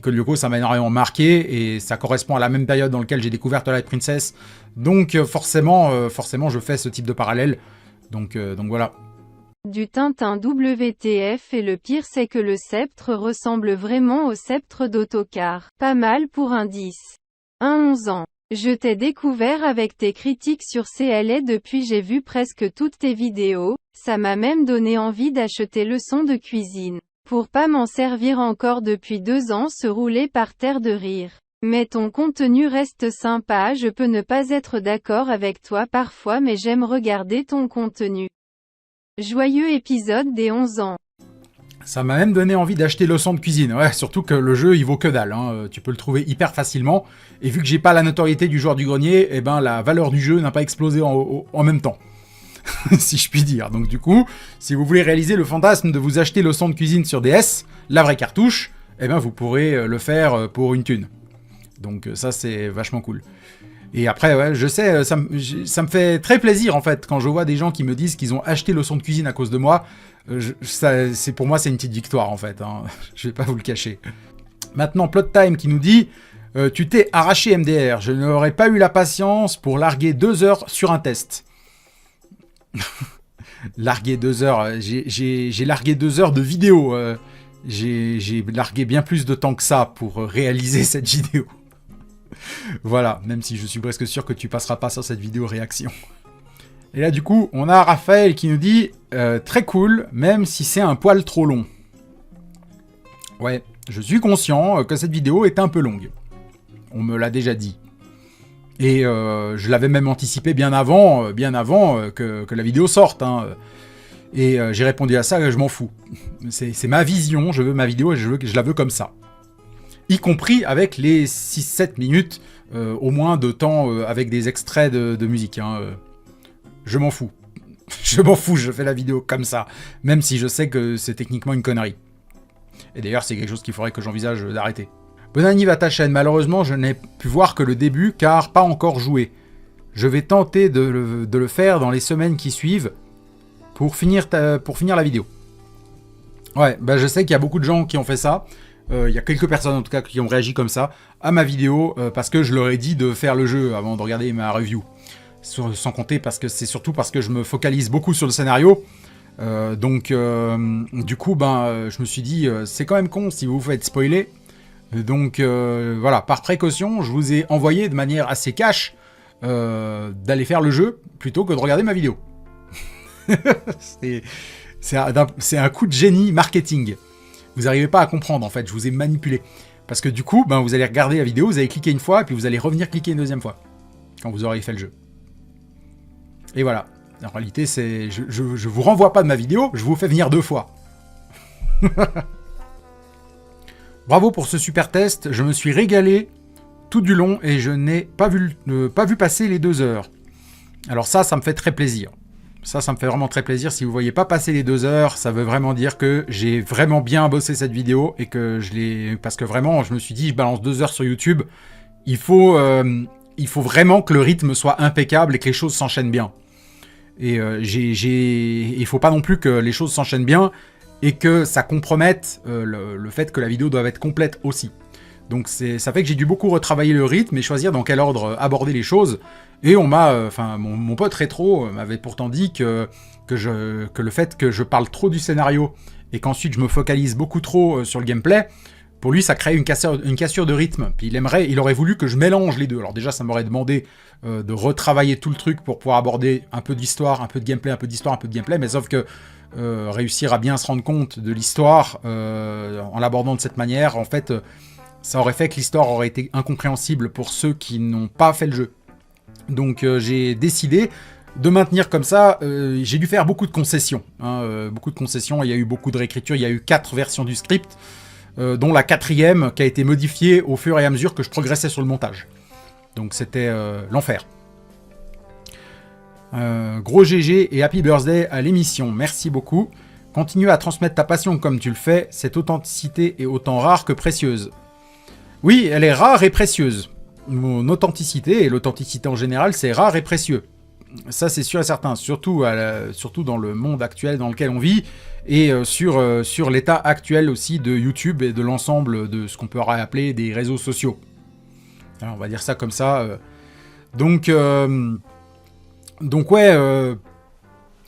Speaker 1: Code Lyoko, ça m'a énormément marqué, et ça correspond à la même période dans laquelle j'ai découvert Twilight Princess. Donc forcément, je fais ce type de parallèle. Donc voilà.
Speaker 2: Du Tintin WTF, et le pire c'est que le sceptre ressemble vraiment au sceptre d'Autocar. Pas mal pour un 10. Un 11 ans. Je t'ai découvert avec tes critiques sur CLA, depuis j'ai vu presque toutes tes vidéos, ça m'a même donné envie d'acheter leçons de cuisine. Pour pas m'en servir encore depuis 2 ans, se rouler par terre de rire. Mais ton contenu reste sympa, je peux ne pas être d'accord avec toi parfois, mais j'aime regarder ton contenu. Joyeux épisode des 11 ans.
Speaker 1: Ça m'a même donné envie d'acheter leçons de cuisine. Ouais, surtout que le jeu, il vaut que dalle. Hein. Tu peux le trouver hyper facilement. Et vu que j'ai pas la notoriété du joueur du grenier, eh ben, la valeur du jeu n'a pas explosé en même temps. Si je puis dire. Donc du coup, si vous voulez réaliser le fantasme de vous acheter leçons de cuisine sur DS, la vraie cartouche, eh ben, vous pourrez le faire pour une thune. Donc ça, c'est vachement cool. Et après, ouais, je sais, ça me fait très plaisir, en fait, quand je vois des gens qui me disent qu'ils ont acheté le son de cuisine à cause de moi. Pour moi, c'est une petite victoire, en fait. Hein. Je vais pas vous le cacher. Maintenant, Plot Time qui nous dit tu t'es arraché MDR. Je n'aurais pas eu la patience pour larguer 2 heures sur un test. Larguer 2 heures. J'ai largué 2 heures de vidéo. J'ai largué bien plus de temps que ça pour réaliser cette vidéo. Voilà, même si je suis presque sûr que tu passeras pas sur cette vidéo réaction. Et là, du coup, on a Raphaël qui nous dit très cool, même si c'est un poil trop long. Ouais, je suis conscient que cette vidéo est un peu longue. On me l'a déjà dit. Et je l'avais même anticipé bien avant que la vidéo sorte. Hein. Et j'ai répondu à ça, je m'en fous. C'est ma vision, je veux ma vidéo et je la veux comme ça. Y compris avec les 6-7 minutes au moins de temps avec des extraits de musique. Hein. Je m'en fous. Je m'en fous, je fais la vidéo comme ça. Même si je sais que c'est techniquement une connerie. Et d'ailleurs, c'est quelque chose qu'il faudrait que j'envisage d'arrêter. Bon anniv à ta chaîne. Malheureusement, je n'ai pu voir que le début car pas encore joué. Je vais tenter de le faire dans les semaines qui suivent pour finir la vidéo. Ouais, bah je sais qu'il y a beaucoup de gens qui ont fait ça. Il y a quelques personnes en tout cas qui ont réagi comme ça à ma vidéo parce que je leur ai dit de faire le jeu avant de regarder ma review. Sans compter c'est surtout parce que je me focalise beaucoup sur le scénario. Du coup, je me suis dit, c'est quand même con si vous vous faites spoiler. Donc voilà, par précaution, je vous ai envoyé de manière assez cash d'aller faire le jeu plutôt que de regarder ma vidéo. C'est un coup de génie marketing. Vous n'arrivez pas à comprendre en fait, je vous ai manipulé. Parce que du coup, vous allez regarder la vidéo, vous allez cliquer une fois, et puis vous allez revenir cliquer une deuxième fois. Quand vous aurez fait le jeu. Et voilà. En réalité, je vous renvoie pas de ma vidéo, je vous fais venir 2 fois. Bravo pour ce super test, je me suis régalé tout du long et je n'ai pas vu passer les 2 heures. Alors ça me fait très plaisir. Ça me fait vraiment très plaisir. Si vous voyez pas passer les 2 heures, ça veut vraiment dire que j'ai vraiment bien bossé cette vidéo et que parce que vraiment, je me suis dit, je balance 2 heures sur YouTube. Il faut vraiment que le rythme soit impeccable et que les choses s'enchaînent bien. Et il faut pas non plus que les choses s'enchaînent bien et que ça compromette le fait que la vidéo doit être complète aussi. Donc ça fait que j'ai dû beaucoup retravailler le rythme et choisir dans quel ordre aborder les choses. Et mon pote Rétro m'avait pourtant dit que le fait que je parle trop du scénario et qu'ensuite je me focalise beaucoup trop sur le gameplay, pour lui ça crée une cassure de rythme. Puis il aurait voulu que je mélange les deux. Alors déjà ça m'aurait demandé de retravailler tout le truc pour pouvoir aborder un peu d'histoire, un peu de gameplay, un peu d'histoire, un peu de gameplay, mais sauf que réussir à bien se rendre compte de l'histoire en l'abordant de cette manière, en fait, ça aurait fait que l'histoire aurait été incompréhensible pour ceux qui n'ont pas fait le jeu. Donc j'ai décidé de maintenir comme ça. J'ai dû faire beaucoup de concessions. Beaucoup de concessions, il y a eu beaucoup de réécriture, il y a eu 4 versions du script, dont la 4e qui a été modifiée au fur et à mesure que je progressais sur le montage. Donc c'était l'enfer. Gros GG et happy birthday à l'émission, merci beaucoup. Continue à transmettre ta passion comme tu le fais, cette authenticité est autant rare que précieuse. Oui, elle est rare et précieuse. Mon authenticité, et l'authenticité en général, c'est rare et précieux. Ça, c'est sûr et certain, surtout dans le monde actuel dans lequel on vit, et sur l'état actuel aussi de YouTube et de l'ensemble de ce qu'on peut appeler des réseaux sociaux. Alors, on va dire ça comme ça. Donc ouais,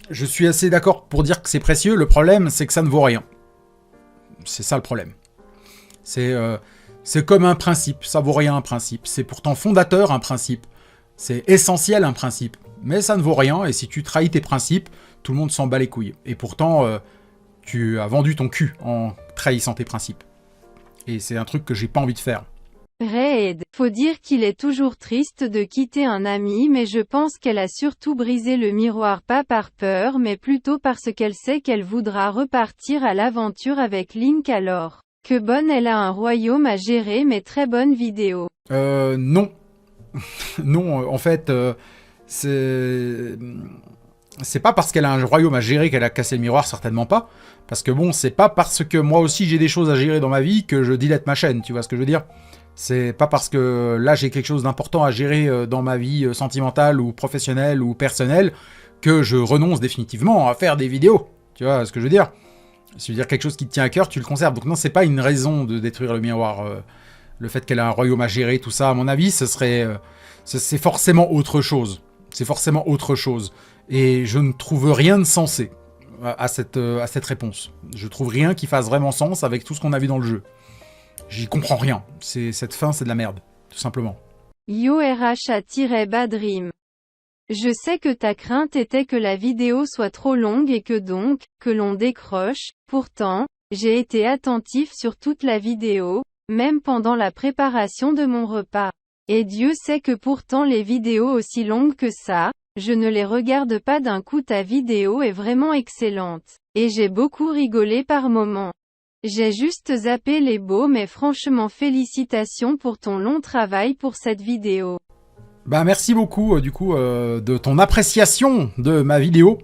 Speaker 1: je suis assez d'accord pour dire que c'est précieux. Le problème, c'est que ça ne vaut rien. C'est ça le problème. C'est comme un principe, ça vaut rien un principe. C'est pourtant fondateur un principe. C'est essentiel un principe. Mais ça ne vaut rien, et si tu trahis tes principes, tout le monde s'en bat les couilles. Et pourtant, tu as vendu ton cul en trahissant tes principes. Et c'est un truc que j'ai pas envie de faire.
Speaker 2: Raid, faut dire qu'il est toujours triste de quitter un ami, mais je pense qu'elle a surtout brisé le miroir pas par peur mais plutôt parce qu'elle sait qu'elle voudra repartir à l'aventure avec Link alors. Que bonne elle a un royaume à gérer mais très bonne vidéo.
Speaker 1: Non. Non, en fait, c'est pas parce qu'elle a un royaume à gérer qu'elle a cassé le miroir, certainement pas. Parce que bon, c'est pas parce que moi aussi j'ai des choses à gérer dans ma vie que je dilate ma chaîne, tu vois ce que je veux dire ? C'est pas parce que là j'ai quelque chose d'important à gérer dans ma vie sentimentale ou professionnelle ou personnelle que je renonce définitivement à faire des vidéos. Tu vois ce que je veux dire? C'est-à-dire quelque chose qui te tient à cœur, tu le conserves. Donc non, c'est pas une raison de détruire le miroir. Le fait qu'elle a un royaume à gérer, tout ça, à mon avis, c'est forcément autre chose. C'est forcément autre chose. Et je ne trouve rien de sensé à cette réponse. Je trouve rien qui fasse vraiment sens avec tout ce qu'on a vu dans le jeu. J'y comprends rien. Cette fin, c'est de la merde, tout simplement.
Speaker 2: YoRHA-Badrim. Je sais que ta crainte était que la vidéo soit trop longue et que donc, que l'on décroche. Pourtant, j'ai été attentif sur toute la vidéo, même pendant la préparation de mon repas. Et Dieu sait que pourtant les vidéos aussi longues que ça, je ne les regarde pas d'un coup. Ta vidéo est vraiment excellente. Et j'ai beaucoup rigolé par moments. J'ai juste zappé les beaux, mais franchement félicitations pour ton long travail pour cette vidéo.
Speaker 1: Bah merci beaucoup de ton appréciation de ma vidéo.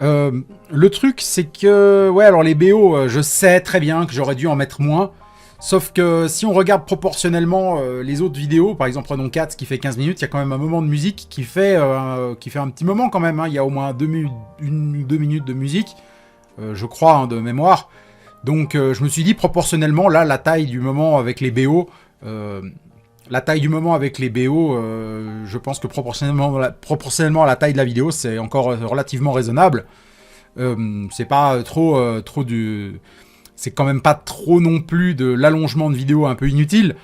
Speaker 1: Le truc c'est que, ouais, alors les BO, je sais très bien que j'aurais dû en mettre moins. Sauf que si on regarde proportionnellement les autres vidéos, par exemple prenons 4 qui fait 15 minutes, il y a quand même un moment de musique qui fait un petit moment quand même. Hein. Il y a au moins 2 minutes de musique, je crois, hein, de mémoire. Donc je me suis dit proportionnellement, là, la taille du moment avec les BO, je pense que proportionnellement à la taille de la vidéo, c'est encore relativement raisonnable. C'est pas trop du... C'est quand même pas trop non plus de l'allongement de vidéo un peu inutile.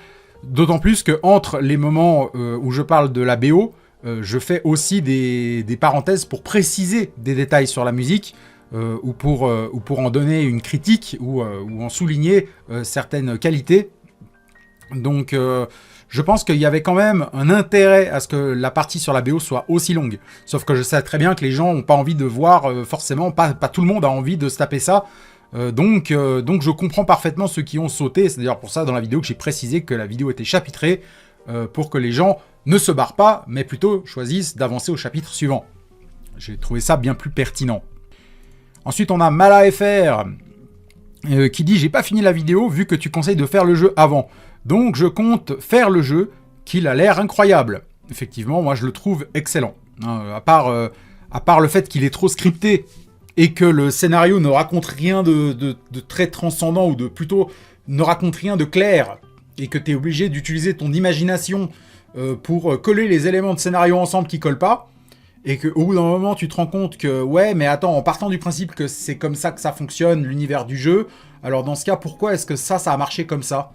Speaker 1: D'autant plus que entre les moments où je parle de la BO, je fais aussi des parenthèses pour préciser des détails sur la musique, ou pour en donner une critique, ou en souligner certaines qualités. Donc je pense qu'il y avait quand même un intérêt à ce que la partie sur la BO soit aussi longue. Sauf que je sais très bien que les gens n'ont pas envie de voir, forcément, pas tout le monde a envie de se taper ça. Donc je comprends parfaitement ceux qui ont sauté. C'est d'ailleurs pour ça dans la vidéo que j'ai précisé que la vidéo était chapitrée, pour que les gens ne se barrent pas, mais plutôt choisissent d'avancer au chapitre suivant. J'ai trouvé ça bien plus pertinent. Ensuite on a MalaFR qui dit « J'ai pas fini la vidéo vu que tu conseilles de faire le jeu avant. Donc je compte faire le jeu, qu'il a l'air incroyable. » Effectivement, moi je le trouve excellent. À part le fait qu'il est trop scripté, et que le scénario ne raconte rien de très transcendant, ou plutôt ne raconte rien de clair, et que tu es obligé d'utiliser ton imagination pour coller les éléments de scénario ensemble qui collent pas, et qu'au bout d'un moment tu te rends compte que ouais mais attends, en partant du principe que c'est comme ça que ça fonctionne l'univers du jeu, alors dans ce cas pourquoi est-ce que ça a marché comme ça?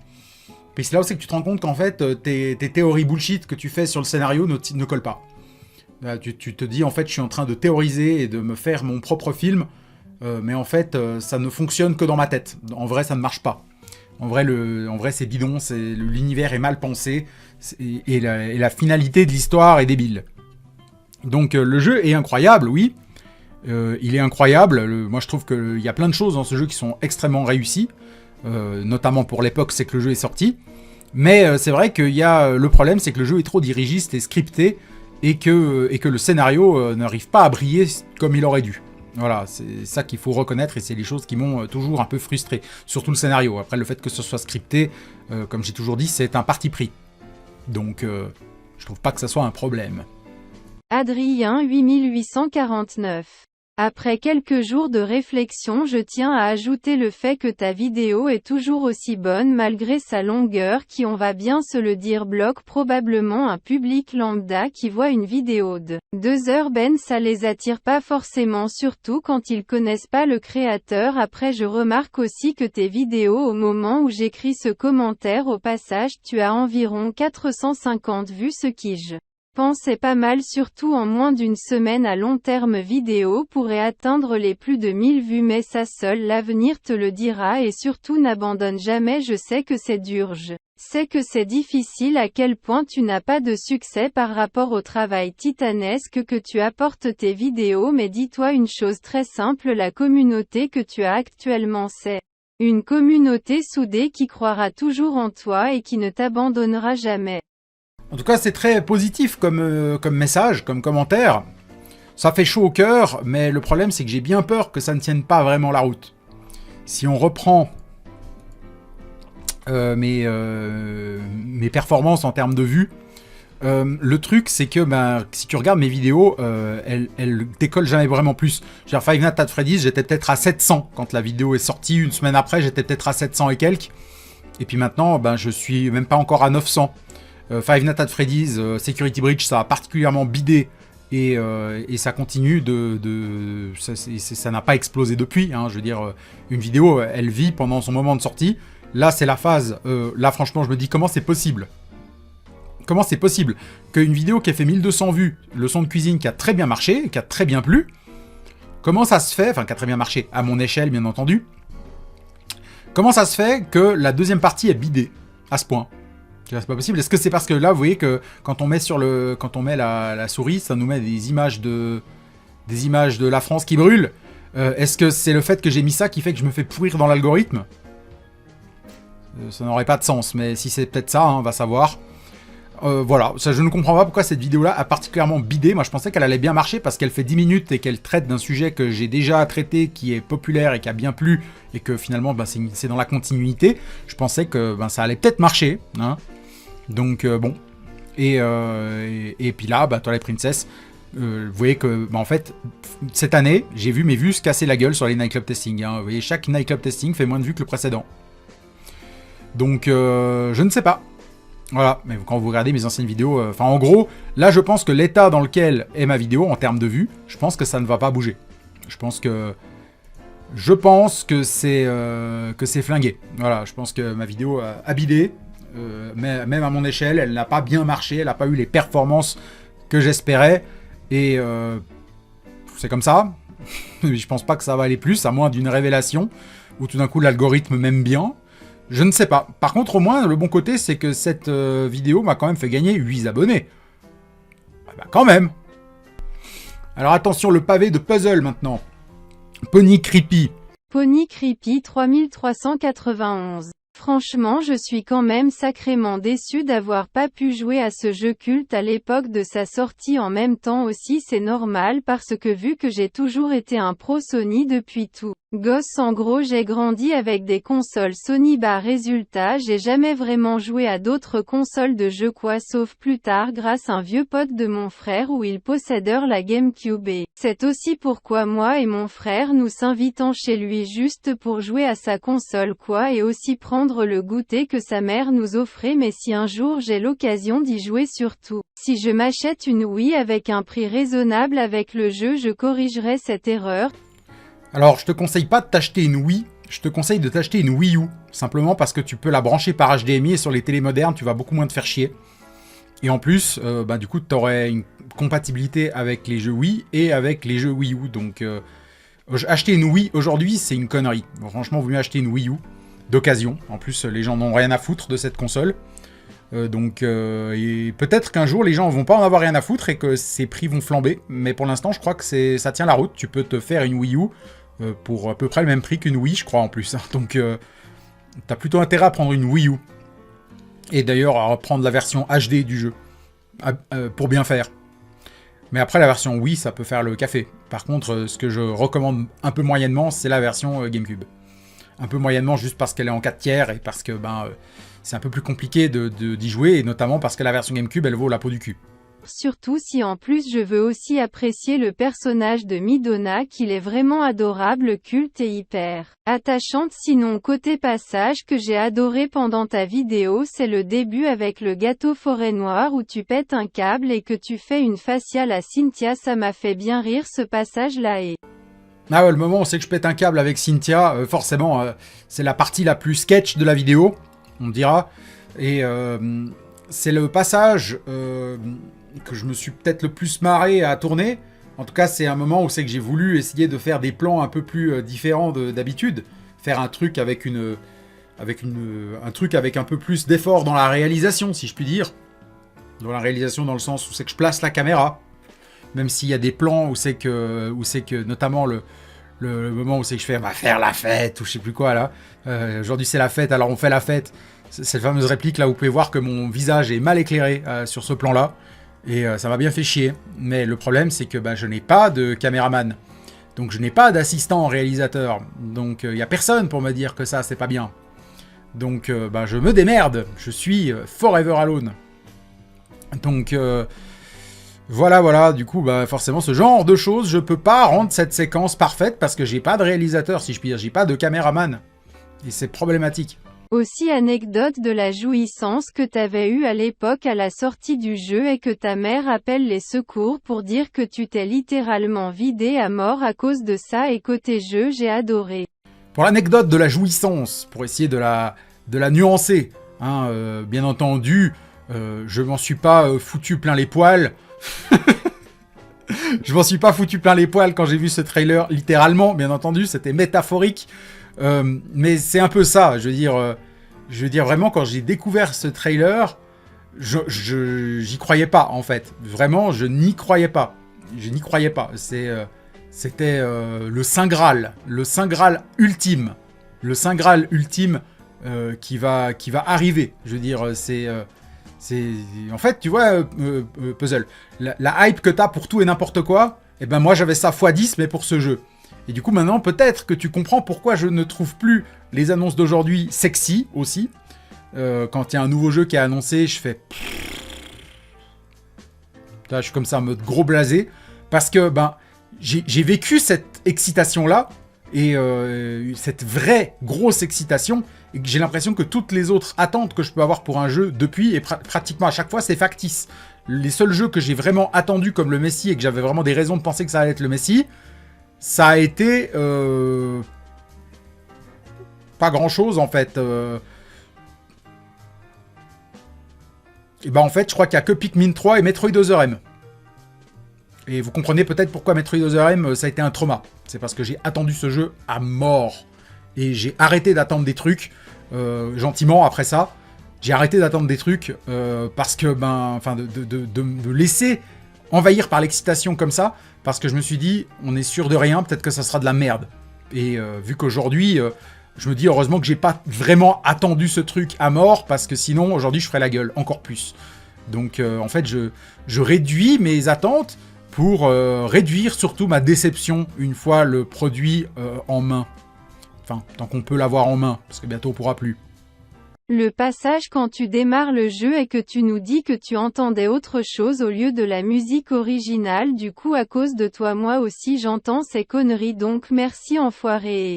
Speaker 1: Puis c'est là aussi que tu te rends compte qu'en fait tes théories bullshit que tu fais sur le scénario ne collent pas. Tu te dis en fait je suis en train de théoriser et de me faire mon propre film, mais en fait ça ne fonctionne que dans ma tête. En vrai ça ne marche pas. En vrai c'est bidon, l'univers est mal pensé, et la finalité de l'histoire est débile. Donc le jeu est incroyable, oui. Il est incroyable. Moi je trouve qu'il y a plein de choses dans ce jeu qui sont extrêmement réussies, notamment pour l'époque c'est que le jeu est sorti. Mais c'est vrai qu'il y a le problème, c'est que le jeu est trop dirigiste et scripté, et que le scénario n'arrive pas à briller comme il aurait dû. Voilà, c'est ça qu'il faut reconnaître, et c'est les choses qui m'ont toujours un peu frustré. Surtout le scénario. Après, le fait que ce soit scripté, comme j'ai toujours dit, c'est un parti pris. Donc, je trouve pas que ça soit un problème.
Speaker 2: Adrien 8849. Après quelques jours de réflexion, je tiens à ajouter le fait que ta vidéo est toujours aussi bonne malgré sa longueur qui, on va bien se le dire, bloque probablement un public lambda qui voit une vidéo de 2 heures. Ça les attire pas forcément, surtout quand ils connaissent pas le créateur. Après je remarque aussi que tes vidéos, au moment où j'écris ce commentaire au passage, tu as environ 450 vues, ce qui je pense est pas mal, surtout en moins d'une semaine. À long terme vidéo pourrait atteindre les plus de 1000 vues, mais ça seul l'avenir te le dira. Et surtout n'abandonne jamais, je sais que c'est dur, je sais que c'est difficile, à quel point tu n'as pas de succès par rapport au travail titanesque que tu apportes tes vidéos, mais dis-toi une chose très simple, la communauté que tu as actuellement c'est une communauté soudée qui croira toujours en toi et qui ne t'abandonnera jamais.
Speaker 1: En tout cas, c'est très positif comme message, comme commentaire. Ça fait chaud au cœur, mais le problème, c'est que j'ai bien peur que ça ne tienne pas vraiment la route. Si on reprend mes performances en termes de vues. Le truc, c'est que si tu regardes mes vidéos, elles décollent jamais vraiment plus. Genre Five Nights at Freddy's, j'étais peut-être à 700 quand la vidéo est sortie. Une semaine après, j'étais peut-être à 700 et quelques. Et puis maintenant, je suis même pas encore à 900. Five Nights at Freddy's, Security Breach, ça a particulièrement bidé. Et ça continue ça n'a pas explosé depuis. Hein. Je veux dire, une vidéo, elle vit pendant son moment de sortie. Là, c'est la phase. Là, franchement, je me dis comment c'est possible. Comment c'est possible qu'une vidéo qui a fait 1200 vues, leçon de cuisine qui a très bien marché, qui a très bien plu, comment ça se fait, enfin qui a très bien marché, à mon échelle bien entendu, comment ça se fait que la deuxième partie est bidée à ce point? C'est pas possible. Est-ce que c'est parce que là, vous voyez que quand on met la souris, ça nous met des images de la France qui brûle? Est-ce que c'est le fait que j'ai mis ça qui fait que je me fais pourrir dans l'algorithme? Ça n'aurait pas de sens, mais si c'est peut-être ça, hein, on va savoir. Voilà, ça, je ne comprends pas pourquoi cette vidéo-là a particulièrement bidé. Moi, je pensais qu'elle allait bien marcher parce qu'elle fait 10 minutes et qu'elle traite d'un sujet que j'ai déjà traité, qui est populaire et qui a bien plu, et que finalement, c'est dans la continuité. Je pensais que ça allait peut-être marcher, hein. Donc, bon. Et puis là, Twilight Princess, vous voyez que, en fait, cette année, j'ai vu mes vues se casser la gueule sur les nightclub testing. Hein. Vous voyez, chaque nightclub testing fait moins de vues que le précédent. Donc, je ne sais pas. Voilà, mais quand vous regardez mes anciennes vidéos, en gros, là je pense que l'état dans lequel est ma vidéo en termes de vues, je pense que ça ne va pas bouger. Je pense que c'est flingué. Voilà, je pense que ma vidéo a bidé, même à mon échelle, elle n'a pas bien marché, elle n'a pas eu les performances que j'espérais, et c'est comme ça. Je pense pas que ça va aller plus, à moins d'une révélation, où tout d'un coup l'algorithme m'aime bien. Je ne sais pas. Par contre, au moins, le bon côté, c'est que cette vidéo m'a quand même fait gagner 8 abonnés. Quand même. Alors attention, le pavé de puzzle maintenant. Pony Creepy.
Speaker 2: Pony Creepy 3391. Franchement, je suis quand même sacrément déçu d'avoir pas pu jouer à ce jeu culte à l'époque de sa sortie. En même temps aussi, c'est normal parce que vu que j'ai toujours été un pro Sony depuis tout gosse, en gros j'ai grandi avec des consoles Sony. Résultat, j'ai jamais vraiment joué à d'autres consoles de jeux sauf plus tard grâce à un vieux pote de mon frère où il possédait la GameCube, et c'est aussi pourquoi moi et mon frère nous s'invitant chez lui juste pour jouer à sa console et aussi prendre le goûter que sa mère nous offrait. Mais si un jour j'ai l'occasion d'y jouer, surtout si je m'achète une Wii avec un prix raisonnable avec le jeu, je corrigerai cette erreur.
Speaker 1: Alors, je te conseille pas de t'acheter une Wii, je te conseille de t'acheter une Wii U. Simplement parce que tu peux la brancher par HDMI et sur les télés modernes, tu vas beaucoup moins te faire chier. Et en plus, du coup, tu aurais une compatibilité avec les jeux Wii et avec les jeux Wii U. Donc, acheter une Wii aujourd'hui, c'est une connerie. Bon, franchement, vaut mieux acheter une Wii U d'occasion. En plus, les gens n'ont rien à foutre de cette console. Et peut-être qu'un jour, les gens vont pas en avoir rien à foutre et que ces prix vont flamber. Mais pour l'instant, je crois que ça tient la route. Tu peux te faire une Wii U pour à peu près le même prix qu'une Wii, je crois, en plus. Donc, t'as plutôt intérêt à prendre une Wii U. Et d'ailleurs, à reprendre la version HD du jeu. Pour bien faire. Mais après, la version Wii, ça peut faire le café. Par contre, ce que je recommande un peu moyennement, c'est la version GameCube. Un peu moyennement, juste parce qu'elle est en 4 tiers et parce que c'est un peu plus compliqué d'y jouer, et notamment parce que la version GameCube, elle vaut la peau du cul.
Speaker 2: Surtout si en plus je veux aussi apprécier le personnage de Midona, qu'il est vraiment adorable, culte et hyper attachante. Sinon, côté passage que j'ai adoré pendant ta vidéo, c'est le début avec le gâteau forêt noire où tu pètes un câble et que tu fais une faciale à Cynthia. Ça m'a fait bien rire ce passage-là. Et
Speaker 1: ah ouais, le moment où c'est que je pète un câble avec Cynthia, forcément, c'est la partie la plus sketch de la vidéo, on dira. Et c'est le passage que je me suis peut-être le plus marré à tourner. En tout cas, c'est un moment où c'est que j'ai voulu essayer de faire des plans un peu plus différents d'habitude. Faire un truc avec un truc avec un peu plus d'effort dans la réalisation, si je puis dire. Dans la réalisation, dans le sens où c'est que je place la caméra. Même s'il y a des plans où c'est que notamment le moment où c'est que je fais on va faire la fête ou je sais plus quoi là. Aujourd'hui c'est la fête, alors on fait la fête. C'est cette fameuse réplique là où vous pouvez voir que mon visage est mal éclairé sur ce plan là. Et ça m'a bien fait chier. Mais le problème c'est que je n'ai pas de caméraman. Donc je n'ai pas d'assistant réalisateur. Donc il n'y a personne pour me dire que ça c'est pas bien. Donc bah, je me démerde, je suis forever alone. Donc voilà, du coup bah forcément ce genre de choses, je peux pas rendre cette séquence parfaite parce que j'ai pas de réalisateur, si je puis dire, j'ai pas de caméraman. Et c'est problématique.
Speaker 2: Aussi anecdote de la jouissance que t'avais eue à l'époque à la sortie du jeu et que ta mère appelle les secours pour dire que tu t'es littéralement vidé à mort à cause de ça, et côté jeu j'ai adoré.
Speaker 1: Pour l'anecdote de la jouissance, pour essayer de la nuancer, hein, bien entendu, je m'en suis pas foutu plein les poils. Je m'en suis pas foutu plein les poils quand j'ai vu ce trailer, littéralement, bien entendu, c'était métaphorique. Mais c'est un peu ça, je veux dire vraiment, quand j'ai découvert ce trailer, j'y croyais pas, en fait. Vraiment, je n'y croyais pas. Je n'y croyais pas. C'était le Saint Graal ultime. Le Saint Graal ultime qui va arriver. Je veux dire, c'est en fait, tu vois, Puzzle, la hype que t'as pour tout et n'importe quoi, eh ben moi j'avais ça x10, mais pour ce jeu. Et du coup, maintenant, peut-être que tu comprends pourquoi je ne trouve plus les annonces d'aujourd'hui sexy aussi. Quand il y a un nouveau jeu qui est annoncé, je fais... Là, je suis comme ça en mode gros blasé. Parce que ben, j'ai vécu cette excitation-là, et cette vraie grosse excitation, et que j'ai l'impression que toutes les autres attentes que je peux avoir pour un jeu depuis, et pratiquement à chaque fois, c'est factice. Les seuls jeux que j'ai vraiment attendus comme le Messi, et que j'avais vraiment des raisons de penser que ça allait être le Messi, ça a été pas grand chose en fait. Et bah en fait, je crois qu'il n'y a que Pikmin 3 et Metroid Other M. Et vous comprenez peut-être pourquoi Metroid Other M, ça a été un trauma. C'est parce que j'ai attendu ce jeu à mort. Et j'ai arrêté d'attendre des trucs gentiment après ça. J'ai arrêté d'attendre des trucs parce que, de me laisser envahir par l'excitation comme ça, parce que je me suis dit, on est sûr de rien, peut-être que ça sera de la merde. Et vu qu'aujourd'hui, je me dis heureusement que j'ai pas vraiment attendu ce truc à mort, parce que sinon, aujourd'hui, je ferais la gueule, encore plus. Donc, en fait, je réduis mes attentes pour réduire surtout ma déception une fois le produit en main. Enfin, tant qu'on peut l'avoir en main, parce que bientôt on pourra plus.
Speaker 2: Le passage quand tu démarres le jeu et que tu nous dis que tu entendais autre chose au lieu de la musique originale, du coup à cause de toi moi aussi j'entends ces conneries, donc merci enfoiré.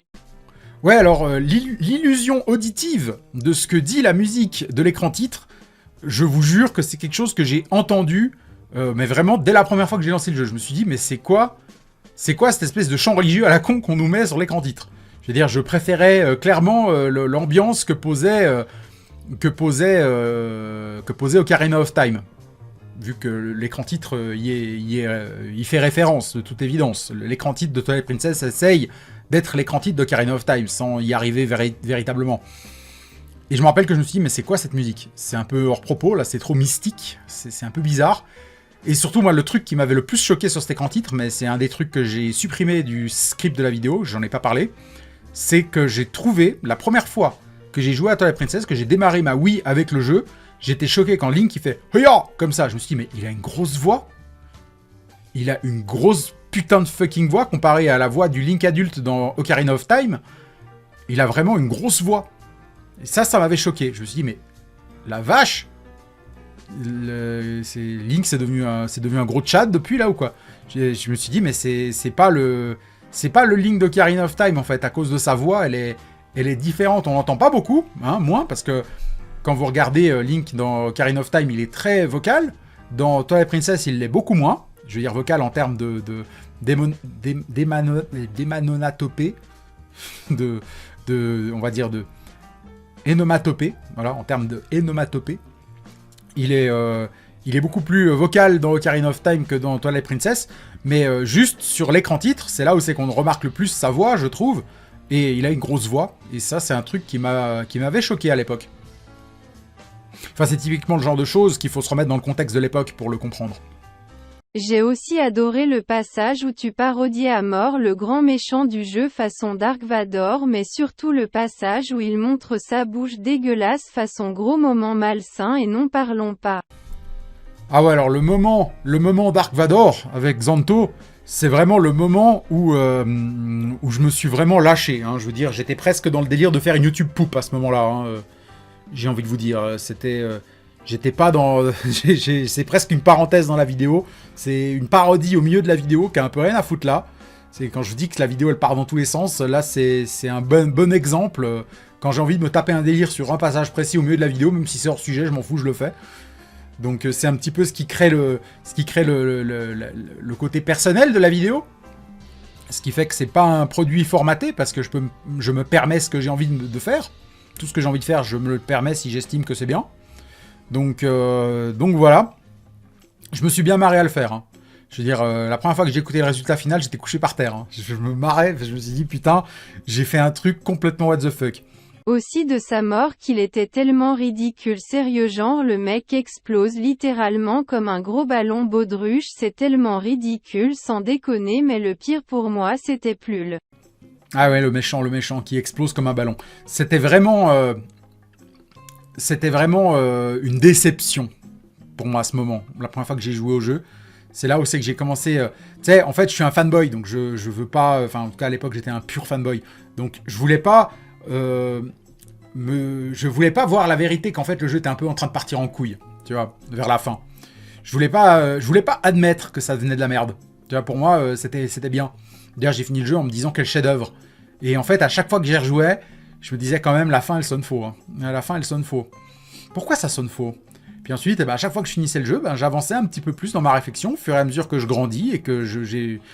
Speaker 1: Ouais, alors l'illusion auditive de ce que dit la musique de l'écran titre, je vous jure que c'est quelque chose que j'ai entendu, mais vraiment dès la première fois que j'ai lancé le jeu. Je me suis dit, mais c'est quoi cette espèce de chant religieux à la con qu'on nous met sur l'écran titre? Je veux dire, je préférais clairement l'ambiance que posait Ocarina of Time. Vu que l'écran titre y fait référence, de toute évidence. L'écran titre de Twilight Princess essaye d'être l'écran titre d'Ocarina of Time, sans y arriver véritablement. Et je me rappelle que je me suis dit, mais c'est quoi cette musique? C'est un peu hors propos, là, c'est trop mystique, c'est un peu bizarre. Et surtout, moi, le truc qui m'avait le plus choqué sur cet écran titre, mais c'est un des trucs que j'ai supprimé du script de la vidéo, j'en ai pas parlé, c'est que j'ai trouvé, la première fois que j'ai joué à Twilight Princess, que j'ai démarré ma Wii avec le jeu, j'étais choqué quand Link il fait « Hiya !» comme ça. Je me suis dit, mais il a une grosse voix. Il a une grosse putain de fucking voix comparée à la voix du Link adulte dans Ocarina of Time. Il a vraiment une grosse voix. Et ça m'avait choqué. Je me suis dit, mais la vache, Link c'est devenu un gros Tchad depuis là ou quoi? Je me suis dit, mais c'est pas le Link d'Ocarina of Time en fait, à cause de sa voix, elle est différente. On l'entend pas beaucoup, hein, moins, parce que quand vous regardez Link dans Ocarina of Time, il est très vocal. Dans Twilight Princess, il l'est beaucoup moins. Je veux dire vocal en termes d'émanonatopée, on va dire de énomatopée, voilà, en termes de énomatopée. Il est beaucoup plus vocal dans Ocarina of Time que dans Twilight Princess, mais juste sur l'écran titre, c'est là où c'est qu'on remarque le plus sa voix, je trouve, et il a une grosse voix, et ça c'est un truc qui m'avait choqué à l'époque. Enfin, c'est typiquement le genre de choses qu'il faut se remettre dans le contexte de l'époque pour le comprendre.
Speaker 2: J'ai aussi adoré le passage où tu parodiais à mort le grand méchant du jeu façon Dark Vador, mais surtout le passage où il montre sa bouche dégueulasse façon gros moment malsain, et non parlons pas.
Speaker 1: Ah ouais, alors le moment Dark Vador avec Xanto, c'est vraiment le moment où je me suis vraiment lâché. Hein. Je veux dire, j'étais presque dans le délire de faire une YouTube poupe à ce moment-là. Hein. J'ai envie de vous dire, c'était... j'étais pas dans... c'est presque une parenthèse dans la vidéo. C'est une parodie au milieu de la vidéo qui a un peu rien à foutre là. C'est quand je dis que la vidéo elle part dans tous les sens, là c'est un bon exemple. Quand j'ai envie de me taper un délire sur un passage précis au milieu de la vidéo, même si c'est hors sujet, je m'en fous, je le fais. Donc c'est un petit peu ce qui crée le côté personnel de la vidéo. Ce qui fait que c'est pas un produit formaté, parce que je me permets ce que j'ai envie de faire. Tout ce que j'ai envie de faire, je me le permets si j'estime que c'est bien. Donc voilà. Je me suis bien marré à le faire. Hein. Je veux dire, la première fois que j'ai écouté le résultat final, j'étais couché par terre. Hein. Je me marrais, je me suis dit, putain, j'ai fait un truc complètement what the fuck.
Speaker 2: Aussi de sa mort qu'il était tellement ridicule, sérieux, genre le mec explose littéralement comme un gros ballon baudruche, c'est tellement ridicule sans déconner, mais le pire pour moi c'était Plul.
Speaker 1: Ah ouais, le méchant qui explose comme un ballon. C'était vraiment une déception pour moi à ce moment. La première fois que j'ai joué au jeu, c'est là où c'est que j'ai commencé... tu sais, en fait, je suis un fanboy, donc je veux pas... Enfin, en tout cas, à l'époque, j'étais un pur fanboy. Donc, je voulais pas... je voulais pas voir la vérité qu'en fait, le jeu était un peu en train de partir en couille, tu vois, vers la fin. Je voulais pas admettre que ça venait de la merde. Tu vois, pour moi, c'était bien. D'ailleurs, j'ai fini le jeu en me disant quel chef-d'œuvre. Et en fait, à chaque fois que j'y rejouais, je me disais quand même, la fin, elle sonne faux. Hein. À la fin, elle sonne faux. Pourquoi ça sonne faux ? Puis ensuite, à chaque fois que je finissais le jeu, j'avançais un petit peu plus dans ma réflexion, au fur et à mesure que je grandis et que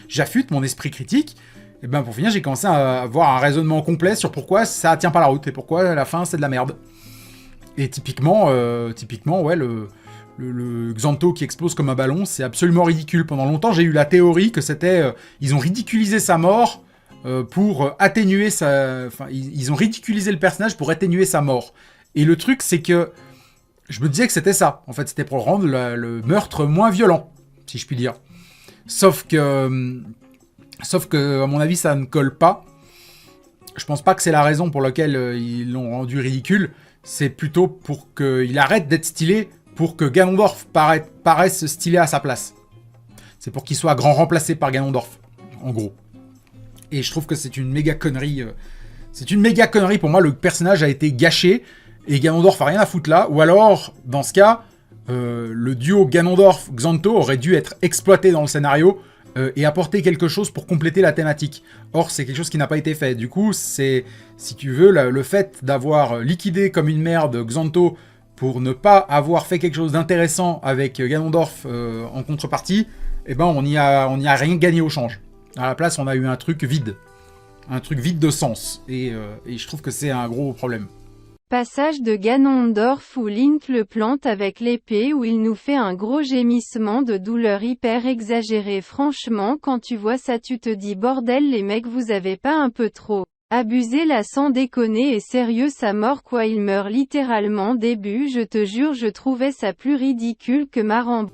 Speaker 1: j'affûte mon esprit critique. Et pour finir, j'ai commencé à avoir un raisonnement complet sur pourquoi ça tient pas la route et pourquoi la fin, c'est de la merde. Et typiquement, ouais, le Xanto qui explose comme un ballon, c'est absolument ridicule. Pendant longtemps, j'ai eu la théorie que c'était... ils ont ridiculisé sa mort pour atténuer sa... Enfin, ils ont ridiculisé le personnage pour atténuer sa mort. Et le truc, c'est que je me disais que c'était ça. En fait, c'était pour rendre le meurtre moins violent, si je puis dire. Sauf que, à mon avis, ça ne colle pas. Je pense pas que c'est la raison pour laquelle ils l'ont rendu ridicule. C'est plutôt pour qu'il arrête d'être stylé, pour que Ganondorf paraisse stylé à sa place. C'est pour qu'il soit grand remplacé par Ganondorf, en gros. Et je trouve que c'est une méga connerie. C'est une méga connerie. Pour moi, le personnage a été gâché. Et Ganondorf a rien à foutre là. Ou alors, dans ce cas, le duo Ganondorf-Xanto aurait dû être exploité dans le scénario et apporter quelque chose pour compléter la thématique. Or, c'est quelque chose qui n'a pas été fait. Du coup, c'est, si tu veux, le fait d'avoir liquidé comme une merde Xanto pour ne pas avoir fait quelque chose d'intéressant avec Ganondorf en contrepartie, eh ben, on n'y a rien gagné au change. À la place, on a eu un truc vide. Un truc vide de sens. Et je trouve que c'est un gros problème.
Speaker 2: Passage de Ganondorf où Link le plante avec l'épée où il nous fait un gros gémissement de douleur hyper exagéré. Franchement, quand tu vois ça tu te dis bordel les mecs vous avez pas un peu trop abusé là sans déconner et sérieux sa mort quoi il meurt littéralement début je te jure je trouvais ça plus ridicule que marrant.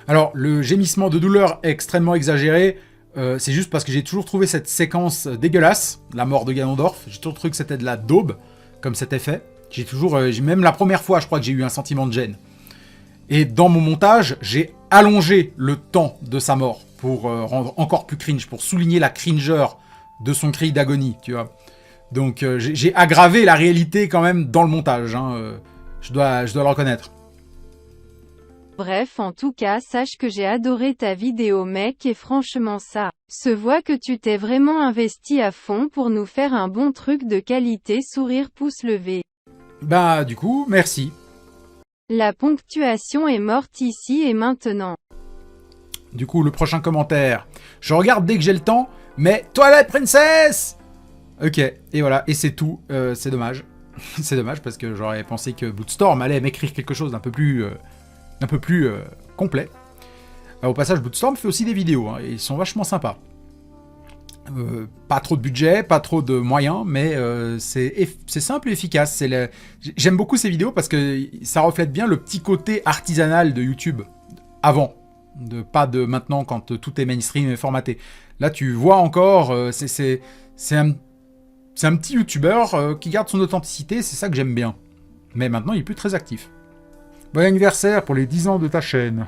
Speaker 1: Alors le gémissement de douleur est extrêmement exagéré. C'est juste parce que j'ai toujours trouvé cette séquence dégueulasse, la mort de Ganondorf. J'ai toujours trouvé que c'était de la daube, comme cet effet. Même la première fois, je crois que j'ai eu un sentiment de gêne. Et dans mon montage, j'ai allongé le temps de sa mort pour rendre encore plus cringe, pour souligner la cringeur de son cri d'agonie, tu vois. Donc j'ai aggravé la réalité quand même dans le montage, hein, je dois le reconnaître.
Speaker 2: Bref, en tout cas, sache que j'ai adoré ta vidéo mec et franchement ça se voit que tu t'es vraiment investi à fond pour nous faire un bon truc de qualité sourire pouce levé.
Speaker 1: Bah du coup, merci.
Speaker 2: La ponctuation est morte ici et maintenant.
Speaker 1: Du coup, le prochain commentaire. Je regarde dès que j'ai le temps, mais Twilight Princess. Ok, et voilà, et c'est tout. C'est dommage. C'est dommage parce que j'aurais pensé que Bootstorm allait m'écrire quelque chose d'un peu plus complet. Au passage, Bootstorm fait aussi des vidéos, hein, et ils sont vachement sympas. Pas trop de budget, pas trop de moyens, mais c'est simple et efficace. J'aime beaucoup ces vidéos parce que ça reflète bien le petit côté artisanal de YouTube avant, pas de maintenant quand tout est mainstream et formaté. Là, tu vois encore, c'est un petit YouTuber qui garde son authenticité, c'est ça que j'aime bien. Mais maintenant, il est plus très actif. Bon anniversaire pour les 10 ans de ta chaîne.